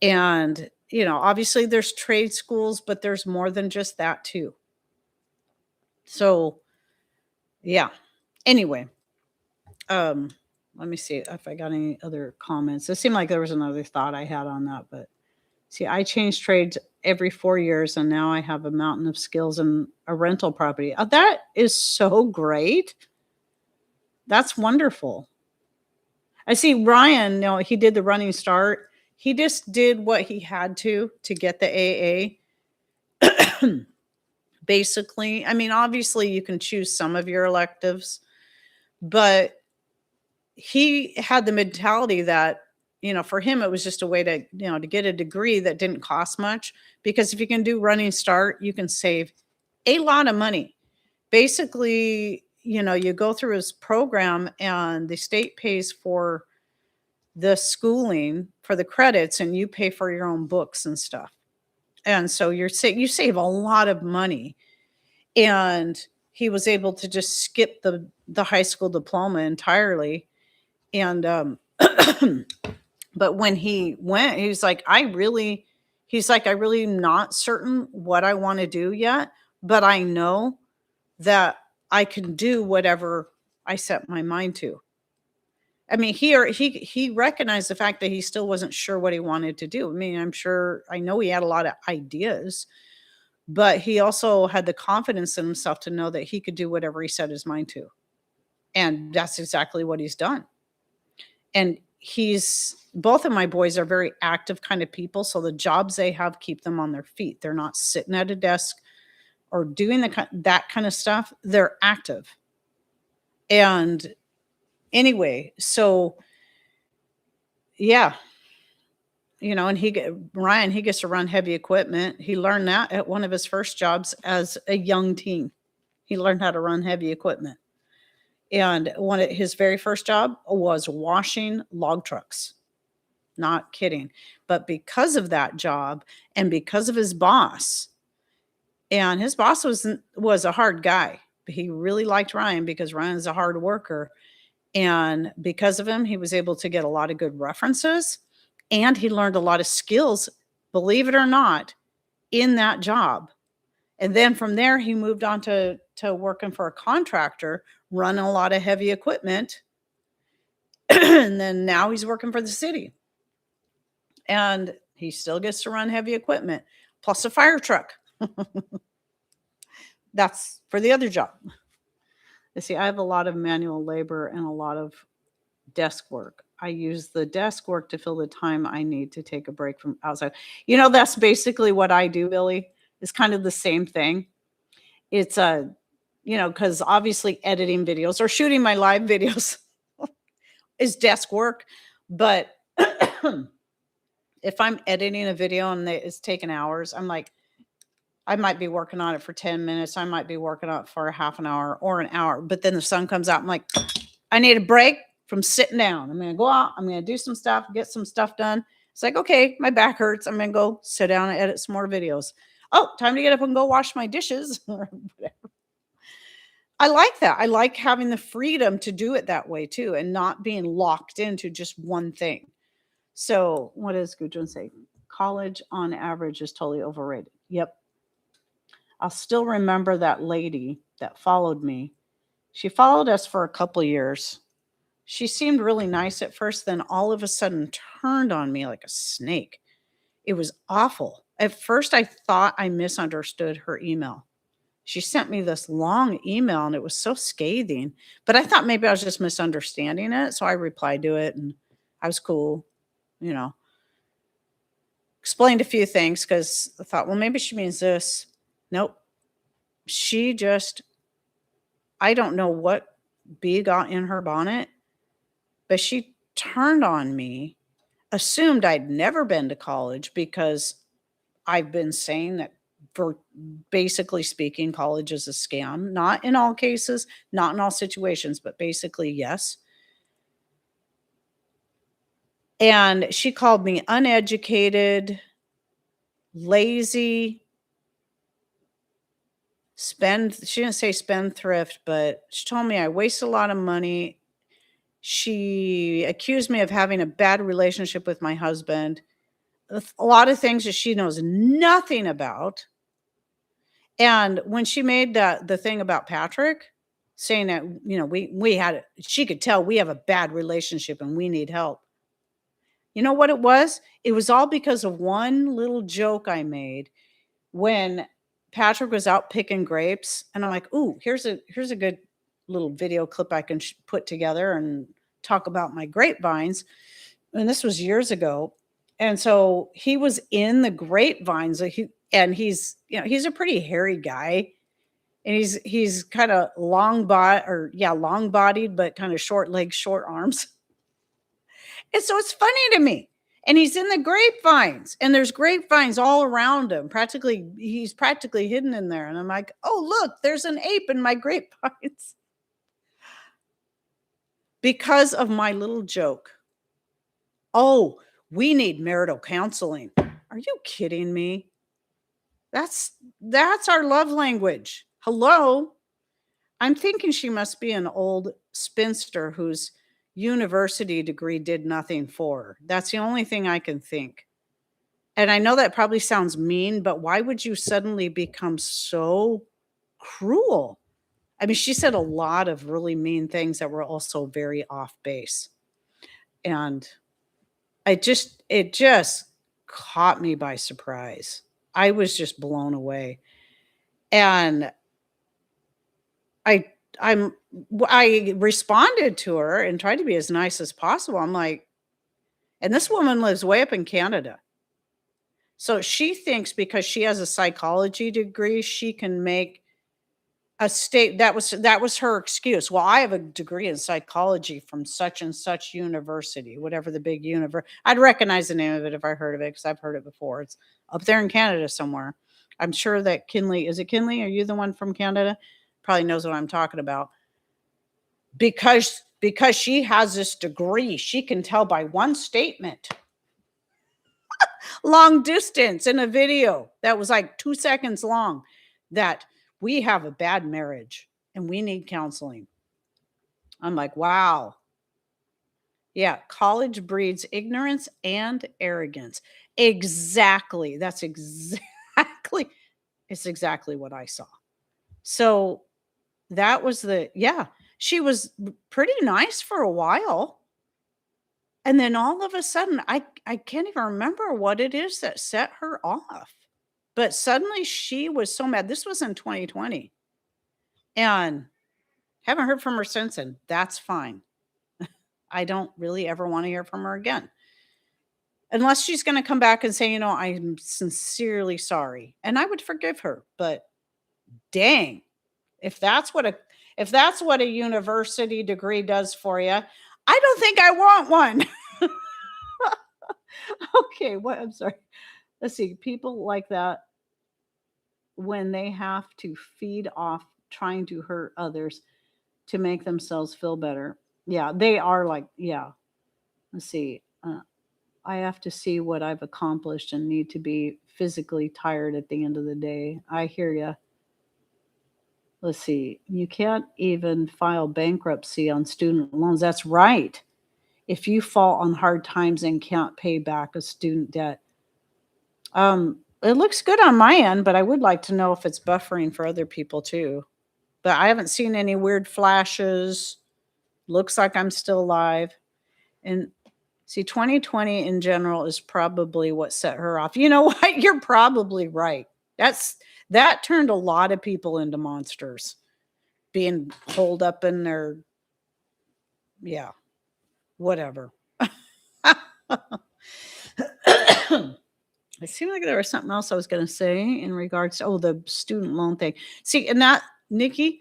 And, obviously there's trade schools, but there's more than just that too. So, yeah. Anyway, let me see if I got any other comments. It seemed like there was another thought I had on that, but see, I changed trades every 4 years and now I have a mountain of skills in a rental property. That is so great. That's wonderful. I see Ryan, he did the running start. He just did what he had to get the AA. Basically, I mean, obviously you can choose some of your electives, but he had the mentality that, for him, it was just a way to, to get a degree that didn't cost much, because if you can do running start, you can save a lot of money. Basically, you go through his program and the state pays for the schooling for the credits and you pay for your own books and stuff. And so you save a lot of money. And he was able to just skip the high school diploma entirely. And but when he went, he's like, I really not certain what I want to do yet, but I know that I can do whatever I set my mind to. I mean, he recognized the fact that he still wasn't sure what he wanted to do. I mean, I know he had a lot of ideas, but he also had the confidence in himself to know that he could do whatever he set his mind to. And that's exactly what he's done. And both of my boys are very active kind of people. So the jobs they have keep them on their feet. They're not sitting at a desk or doing that kind of stuff. They're active. And anyway, so yeah, and Ryan, he gets to run heavy equipment. He learned that at one of his first jobs as a young teen. He learned how to run heavy equipment. And his very first job was washing log trucks. not kidding. But because of that job and because of his boss, and his boss was a hard guy. He really liked Ryan because Ryan's a hard worker. And because of him, he was able to get a lot of good references and he learned a lot of skills, believe it or not, in that job. And then from there, he moved on to working for a contractor, running a lot of heavy equipment. And then now he's working for the city. And he still gets to run heavy equipment, plus a fire truck. That's for the other job. You see, I have a lot of manual labor and a lot of desk work. I use the desk work to fill the time I need to take a break from outside. That's basically what I do, Billy. It's kind of the same thing. It's because obviously editing videos or shooting my live videos is desk work. But if I'm editing a video and it's taken hours, I'm like, I might be working on it for 10 minutes. I might be working on it for a half an hour or an hour. But then the sun comes out. I'm like, I need a break from sitting down. I'm going to go out. I'm going to do some stuff, get some stuff done. It's like, okay, my back hurts. I'm going to go sit down and edit some more videos. Oh, time to get up and go wash my dishes or whatever. I like that. I like having the freedom to do it that way too and not being locked into just one thing. So what does Gudrun say? College on average is totally overrated. Yep. I'll still remember that lady that followed me. She followed us for a couple years. She seemed really nice at first, then all of a sudden turned on me like a snake. It was awful. At first, I thought I misunderstood her email. She sent me this long email and it was so scathing, but I thought maybe I was just misunderstanding it. So I replied to it and I was cool, explained a few things because I thought, well, maybe she means this. Nope. I don't know what bee got in her bonnet, but she turned on me, assumed I'd never been to college because I've been saying that, for basically speaking, college is a scam. Not in all cases, not in all situations, but basically, yes. And she called me uneducated, lazy, she didn't say spendthrift, but she told me I waste a lot of money. She accused me of having a bad relationship with my husband. A lot of things that she knows nothing about. And when she made the thing about Patrick, saying that, she could tell we have a bad relationship and we need help. You know what it was? It was all because of one little joke I made when Patrick was out picking grapes. And I'm like, ooh, here's a good little video clip I can put together and talk about my grapevines. And this was years ago. And so he was in the grapevines. He's a pretty hairy guy. And he's kind of long-bodied, but kind of short legs, short arms. And so it's funny to me. And he's in the grapevines, and there's grapevines all around him. He's practically hidden in there. And I'm like, oh, look, there's an ape in my grapevines. Because of my little joke. Oh, we need marital counseling. Are you kidding me? That's our love language. Hello? I'm thinking she must be an old spinster whose university degree did nothing for her. That's the only thing I can think. And I know that probably sounds mean, but why would you suddenly become so cruel? I mean, she said a lot of really mean things that were also very off base. And it just caught me by surprise. I was just blown away. And I responded to her and tried to be as nice as possible. I'm like, and this woman lives way up in Canada. So she thinks because she has a psychology degree, she can make a state. That was her excuse. Well, I have a degree in psychology from such and such university, whatever the big university. I'd recognize the name of it if I heard of it because I've heard it before. It's up there in Canada somewhere. I'm sure that Kinley, is it Kinley? Are you the one from Canada? Probably knows what I'm talking about. Because she has this degree, she can tell by one statement long distance in a video that was like 2 seconds long that we have a bad marriage and we need counseling. I'm like, wow. Yeah, college breeds ignorance and arrogance. Exactly. That's exactly it's exactly what I saw. So that was yeah, she was pretty nice for a while. And then all of a sudden, I can't even remember what it is that set her off. But suddenly she was so mad. This was in 2020. And haven't heard from her since, and that's fine. I don't really ever want to hear from her again. Unless she's going to come back and say, I'm sincerely sorry. And I would forgive her. But dang, if that's what a university degree does for you, I don't think I want one. Okay, what? I'm sorry. Let's see. People like that when they have to feed off trying to hurt others to make themselves feel better. Yeah, they are like, yeah. Let's see. I have to see what I've accomplished and need to be physically tired at the end of the day. I hear you. Let's see. You can't even file bankruptcy on student loans. That's right. If you fall on hard times and can't pay back a student debt. It looks good on my end, but I would like to know if it's buffering for other people too. But I haven't seen any weird flashes. Looks like I'm still alive. And see, 2020 in general is probably what set her off. You know what? You're probably right. That turned a lot of people into monsters. Being holed up in their, yeah, whatever. It seemed like there was something else I was going to say in regards to, the student loan thing. See, and that, Nikki,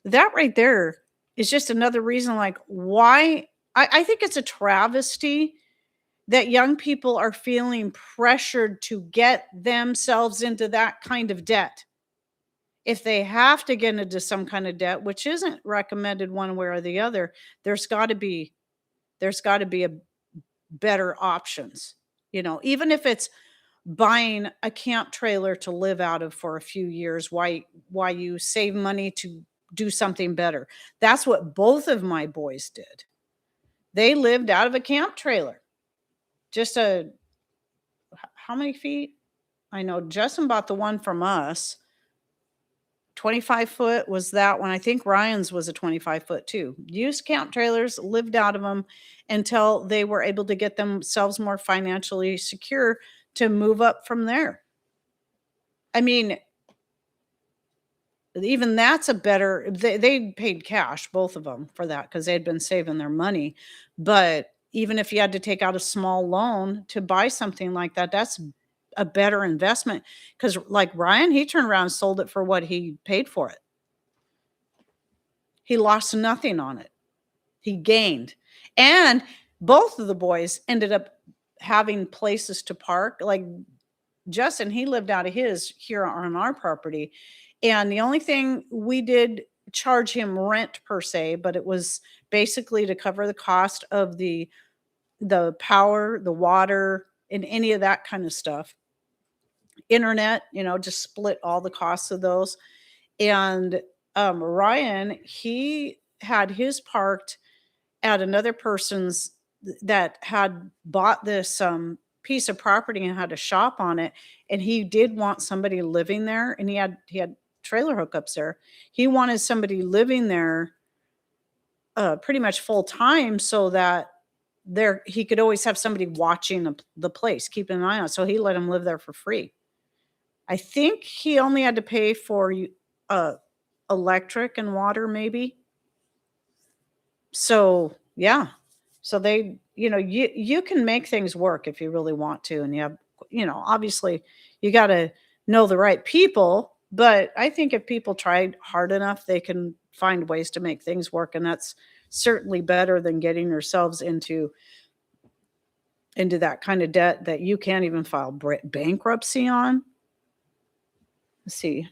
that right there is just another reason, like, why I think it's a travesty that young people are feeling pressured to get themselves into that kind of debt. If they have to get into some kind of debt, which isn't recommended one way or the other, there's got to be a better options. Even if it's buying a camp trailer to live out of for a few years, why you save money to do something better. That's what both of my boys did. They lived out of a camp trailer. Just how many feet? I know Justin bought the one from us. 25 foot was that one. I think Ryan's was a 25 foot too. Used camp trailers, lived out of them until they were able to get themselves more financially secure to move up from there. I mean, even that's a better, they paid cash, both of them, for that because they had been saving their money. But even if you had to take out a small loan to buy something like that, that's a better investment. Because like Ryan, he turned around and sold it for what he paid for it. He lost nothing on it. He gained. And both of the boys ended up having places to park. Like Justin, he lived out of his here on our property. And the only thing we did charge him rent per se, but it was basically to cover the cost of the power, the water, and any of that kind of stuff. Internet, just split all the costs of those. And Ryan, he had his parked at another person's that had bought this piece of property and had a shop on it, and he did want somebody living there, and he had trailer hookups there. He wanted somebody living there pretty much full time so that he could always have somebody watching the place, keeping an eye on it. So he let him live there for free. I think he only had to pay for electric and water, maybe. So yeah. So they, you can make things work if you really want to. And you have, obviously you got to know the right people, but I think if people tried hard enough, they can find ways to make things work. And that's certainly better than getting yourselves into that kind of debt that you can't even file bankruptcy on. Let's see.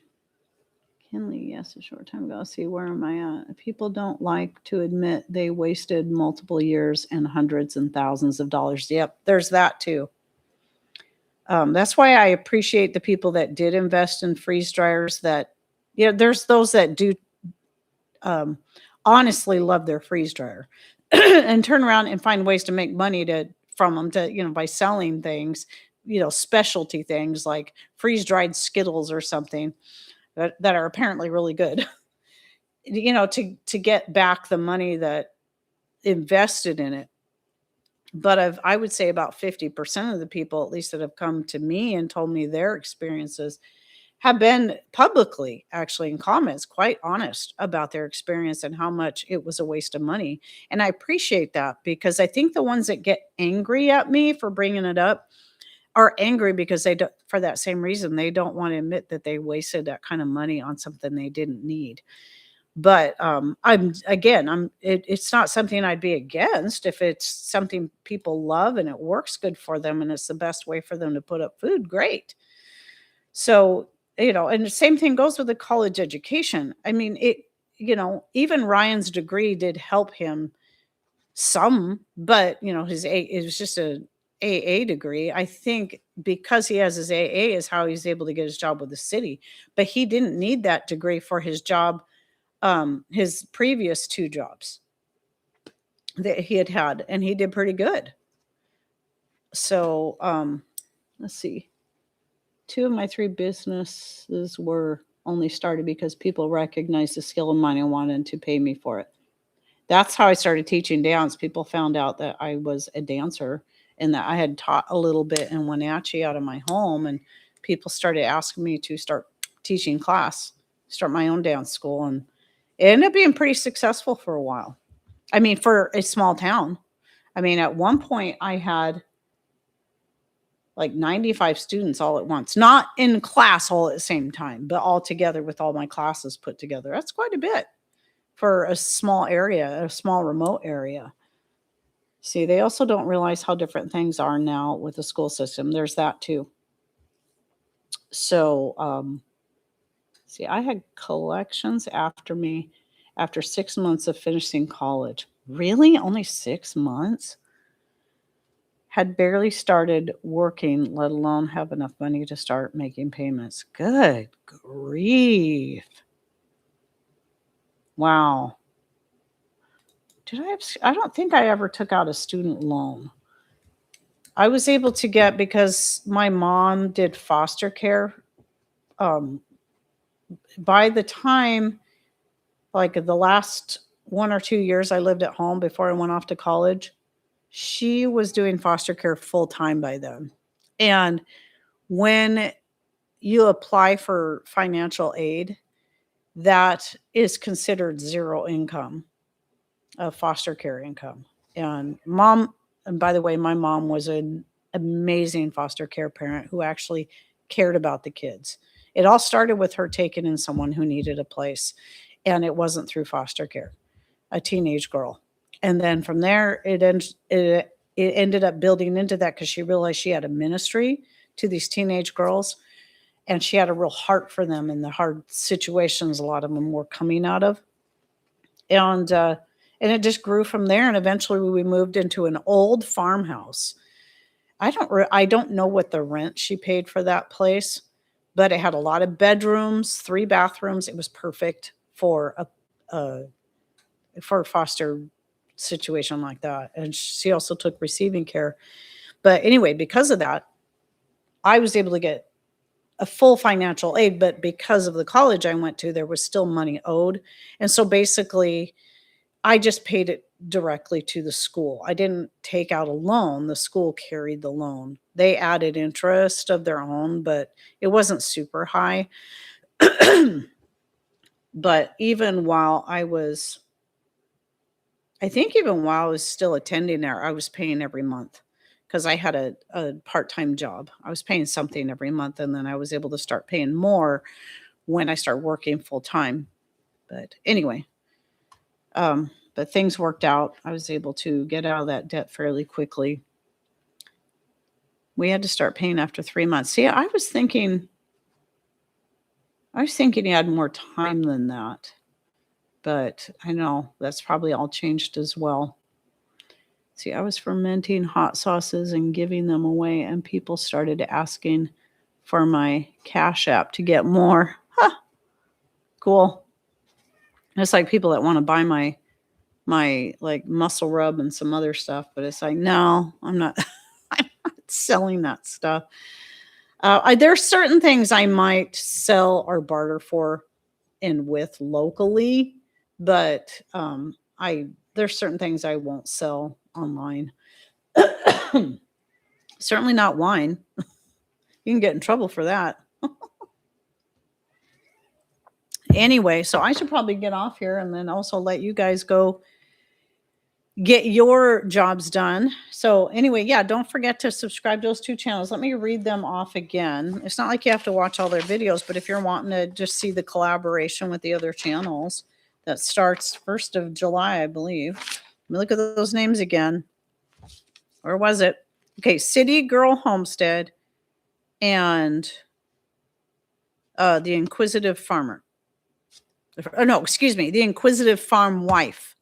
Kinley, yes, a short time ago. Let's see, where am I at? People don't like to admit they wasted multiple years and hundreds and thousands of dollars. Yep, there's that too. That's why I appreciate the people that did invest in freeze dryers. That there's those that do um, honestly love their freeze dryer and turn around and find ways to make money from them to by selling things, specialty things like freeze dried Skittles or something that are apparently really good. To get back the money that invested in it. But I would say about 50% of the people, at least that have come to me and told me their experiences, have been publicly, actually in comments, quite honest about their experience and how much it was a waste of money. And I appreciate that, because I think the ones that get angry at me for bringing it up are angry because they don't, for that same reason, they don't want to admit that they wasted that kind of money on something they didn't need. But, it's not something I'd be against if it's something people love and it works good for them and it's the best way for them to put up food, great. So, and the same thing goes with the college education. I mean, even Ryan's degree did help him some, but, it was just a AA degree. I think because he has his AA is how he's able to get his job with the city, but he didn't need that degree for his job, his previous 2 jobs that he had, and he did pretty good. So, let's see. 2 of my 3 businesses were only started because people recognized the skill of mine and wanted to pay me for it. That's how I started teaching dance. People found out that I was a dancer and that I had taught a little bit in Wenatchee out of my home, and people started asking me to start teaching class, start my own dance school, and it ended up being pretty successful for a while. I mean, for a small town. I mean, at one point I had like 95 students all at once, not in class all at the same time, but all together with all my classes put together. That's quite a bit for a small area, a small remote area. See, they also don't realize how different things are now with the school system. There's that too. So, see, I had collections after me after 6 months of finishing college. Really? Only 6 months? Had barely started working, let alone have enough money to start making payments. Good grief. Wow. I don't think I ever took out a student loan. I was able to get, because my mom did foster care. By the time, like the last 1 or 2 years I lived at home before I went off to college, she was doing foster care full time by then. And when you apply for financial aid, that is considered zero income, foster care income. And by the way, my mom was an amazing foster care parent who actually cared about the kids. It all started with her taking in someone who needed a place, and it wasn't through foster care, a teenage girl. And then from there, it ended up building into that because she realized she had a ministry to these teenage girls, and she had a real heart for them in the hard situations a lot of them were coming out of. And it just grew from there, and eventually we moved into an old farmhouse. I don't know what the rent she paid for that place, but it had a lot of bedrooms, 3 bathrooms. It was perfect for a for a foster situation like that, and she also took receiving care. But anyway, because of that, I was able to get a full financial aid, but because of the college I went to, there was still money owed. And so basically, I just paid it directly to the school. I didn't take out a loan. The school carried the loan. They added interest of their own, but it wasn't super high. But even while I was still attending there, I was paying every month because I had a part-time job. I was paying something every month, and then I was able to start paying more when I started working full time. But anyway, but things worked out. I was able to get out of that debt fairly quickly. We had to start paying after 3 months. See, I was thinking he had more time than that, but I know that's probably all changed as well. See, I was fermenting hot sauces and giving them away, and people started asking for my Cash App to get more. Huh, cool. It's like people that want to buy my like muscle rub and some other stuff, but it's like, no, I'm not I'm not selling that stuff. There's certain things I might sell or barter for and with locally, but I there's certain things I won't sell online. Certainly not wine. You can get in trouble for that. Anyway, so I should probably get off here and then also let you guys go get your jobs done. So anyway, yeah, don't forget to subscribe to those two channels. Let me read them off again. It's not like you have to watch all their videos, but if you're wanting to just see the collaboration with the other channels, that starts 1st of July, I believe. Let me look at those names again. Or was it? Okay, City Girl Homestead and the Inquisitive Farmer. Oh, no, excuse me, the Inquisitive Farm Wife.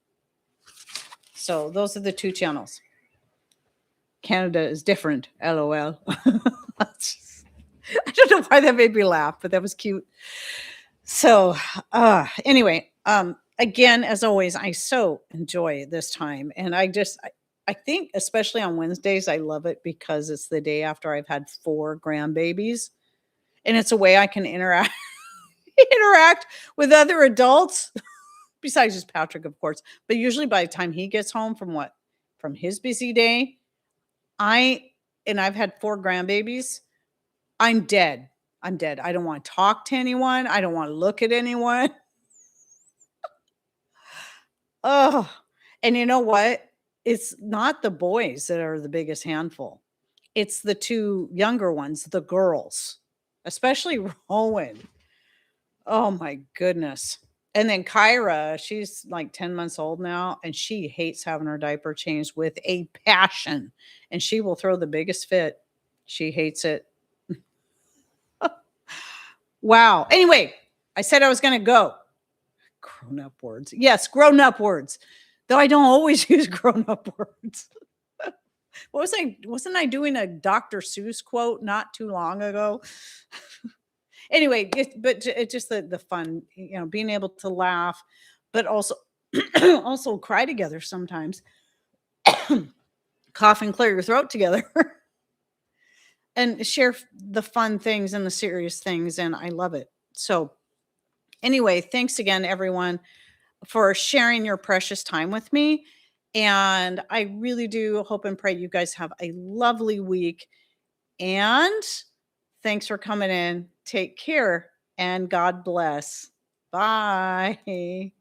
So those are the two channels. Canada is different, LOL. I don't know why that made me laugh, but that was cute. So anyway, again, as always, I so enjoy this time. And I think especially on Wednesdays, I love it because it's the day after I've had 4 grandbabies. And it's a way I can interact with other adults. Besides just Patrick, of course. But usually by the time he gets home from his busy day, I've had 4 grandbabiys. I'm dead. I'm dead. I don't want to talk to anyone. I don't want to look at anyone. Oh, and you know what? It's not the boys that are the biggest handful. It's the 2 younger ones, the girls, especially Rowan. Oh my goodness. And then Kyra, she's like 10 months old now, and she hates having her diaper changed with a passion. And she will throw the biggest fit. She hates it. Wow. Anyway, I said I was going to go. Grown up words. Yes, grown up words. Though I don't always use grown up words. Wasn't I doing a Dr. Seuss quote not too long ago? Anyway, it's just the fun, being able to laugh, but also also cry together sometimes. Cough and clear your throat together. And share the fun things and the serious things, and I love it. So anyway, thanks again, everyone, for sharing your precious time with me. And I really do hope and pray you guys have a lovely week. And thanks for coming in. Take care and God bless. Bye.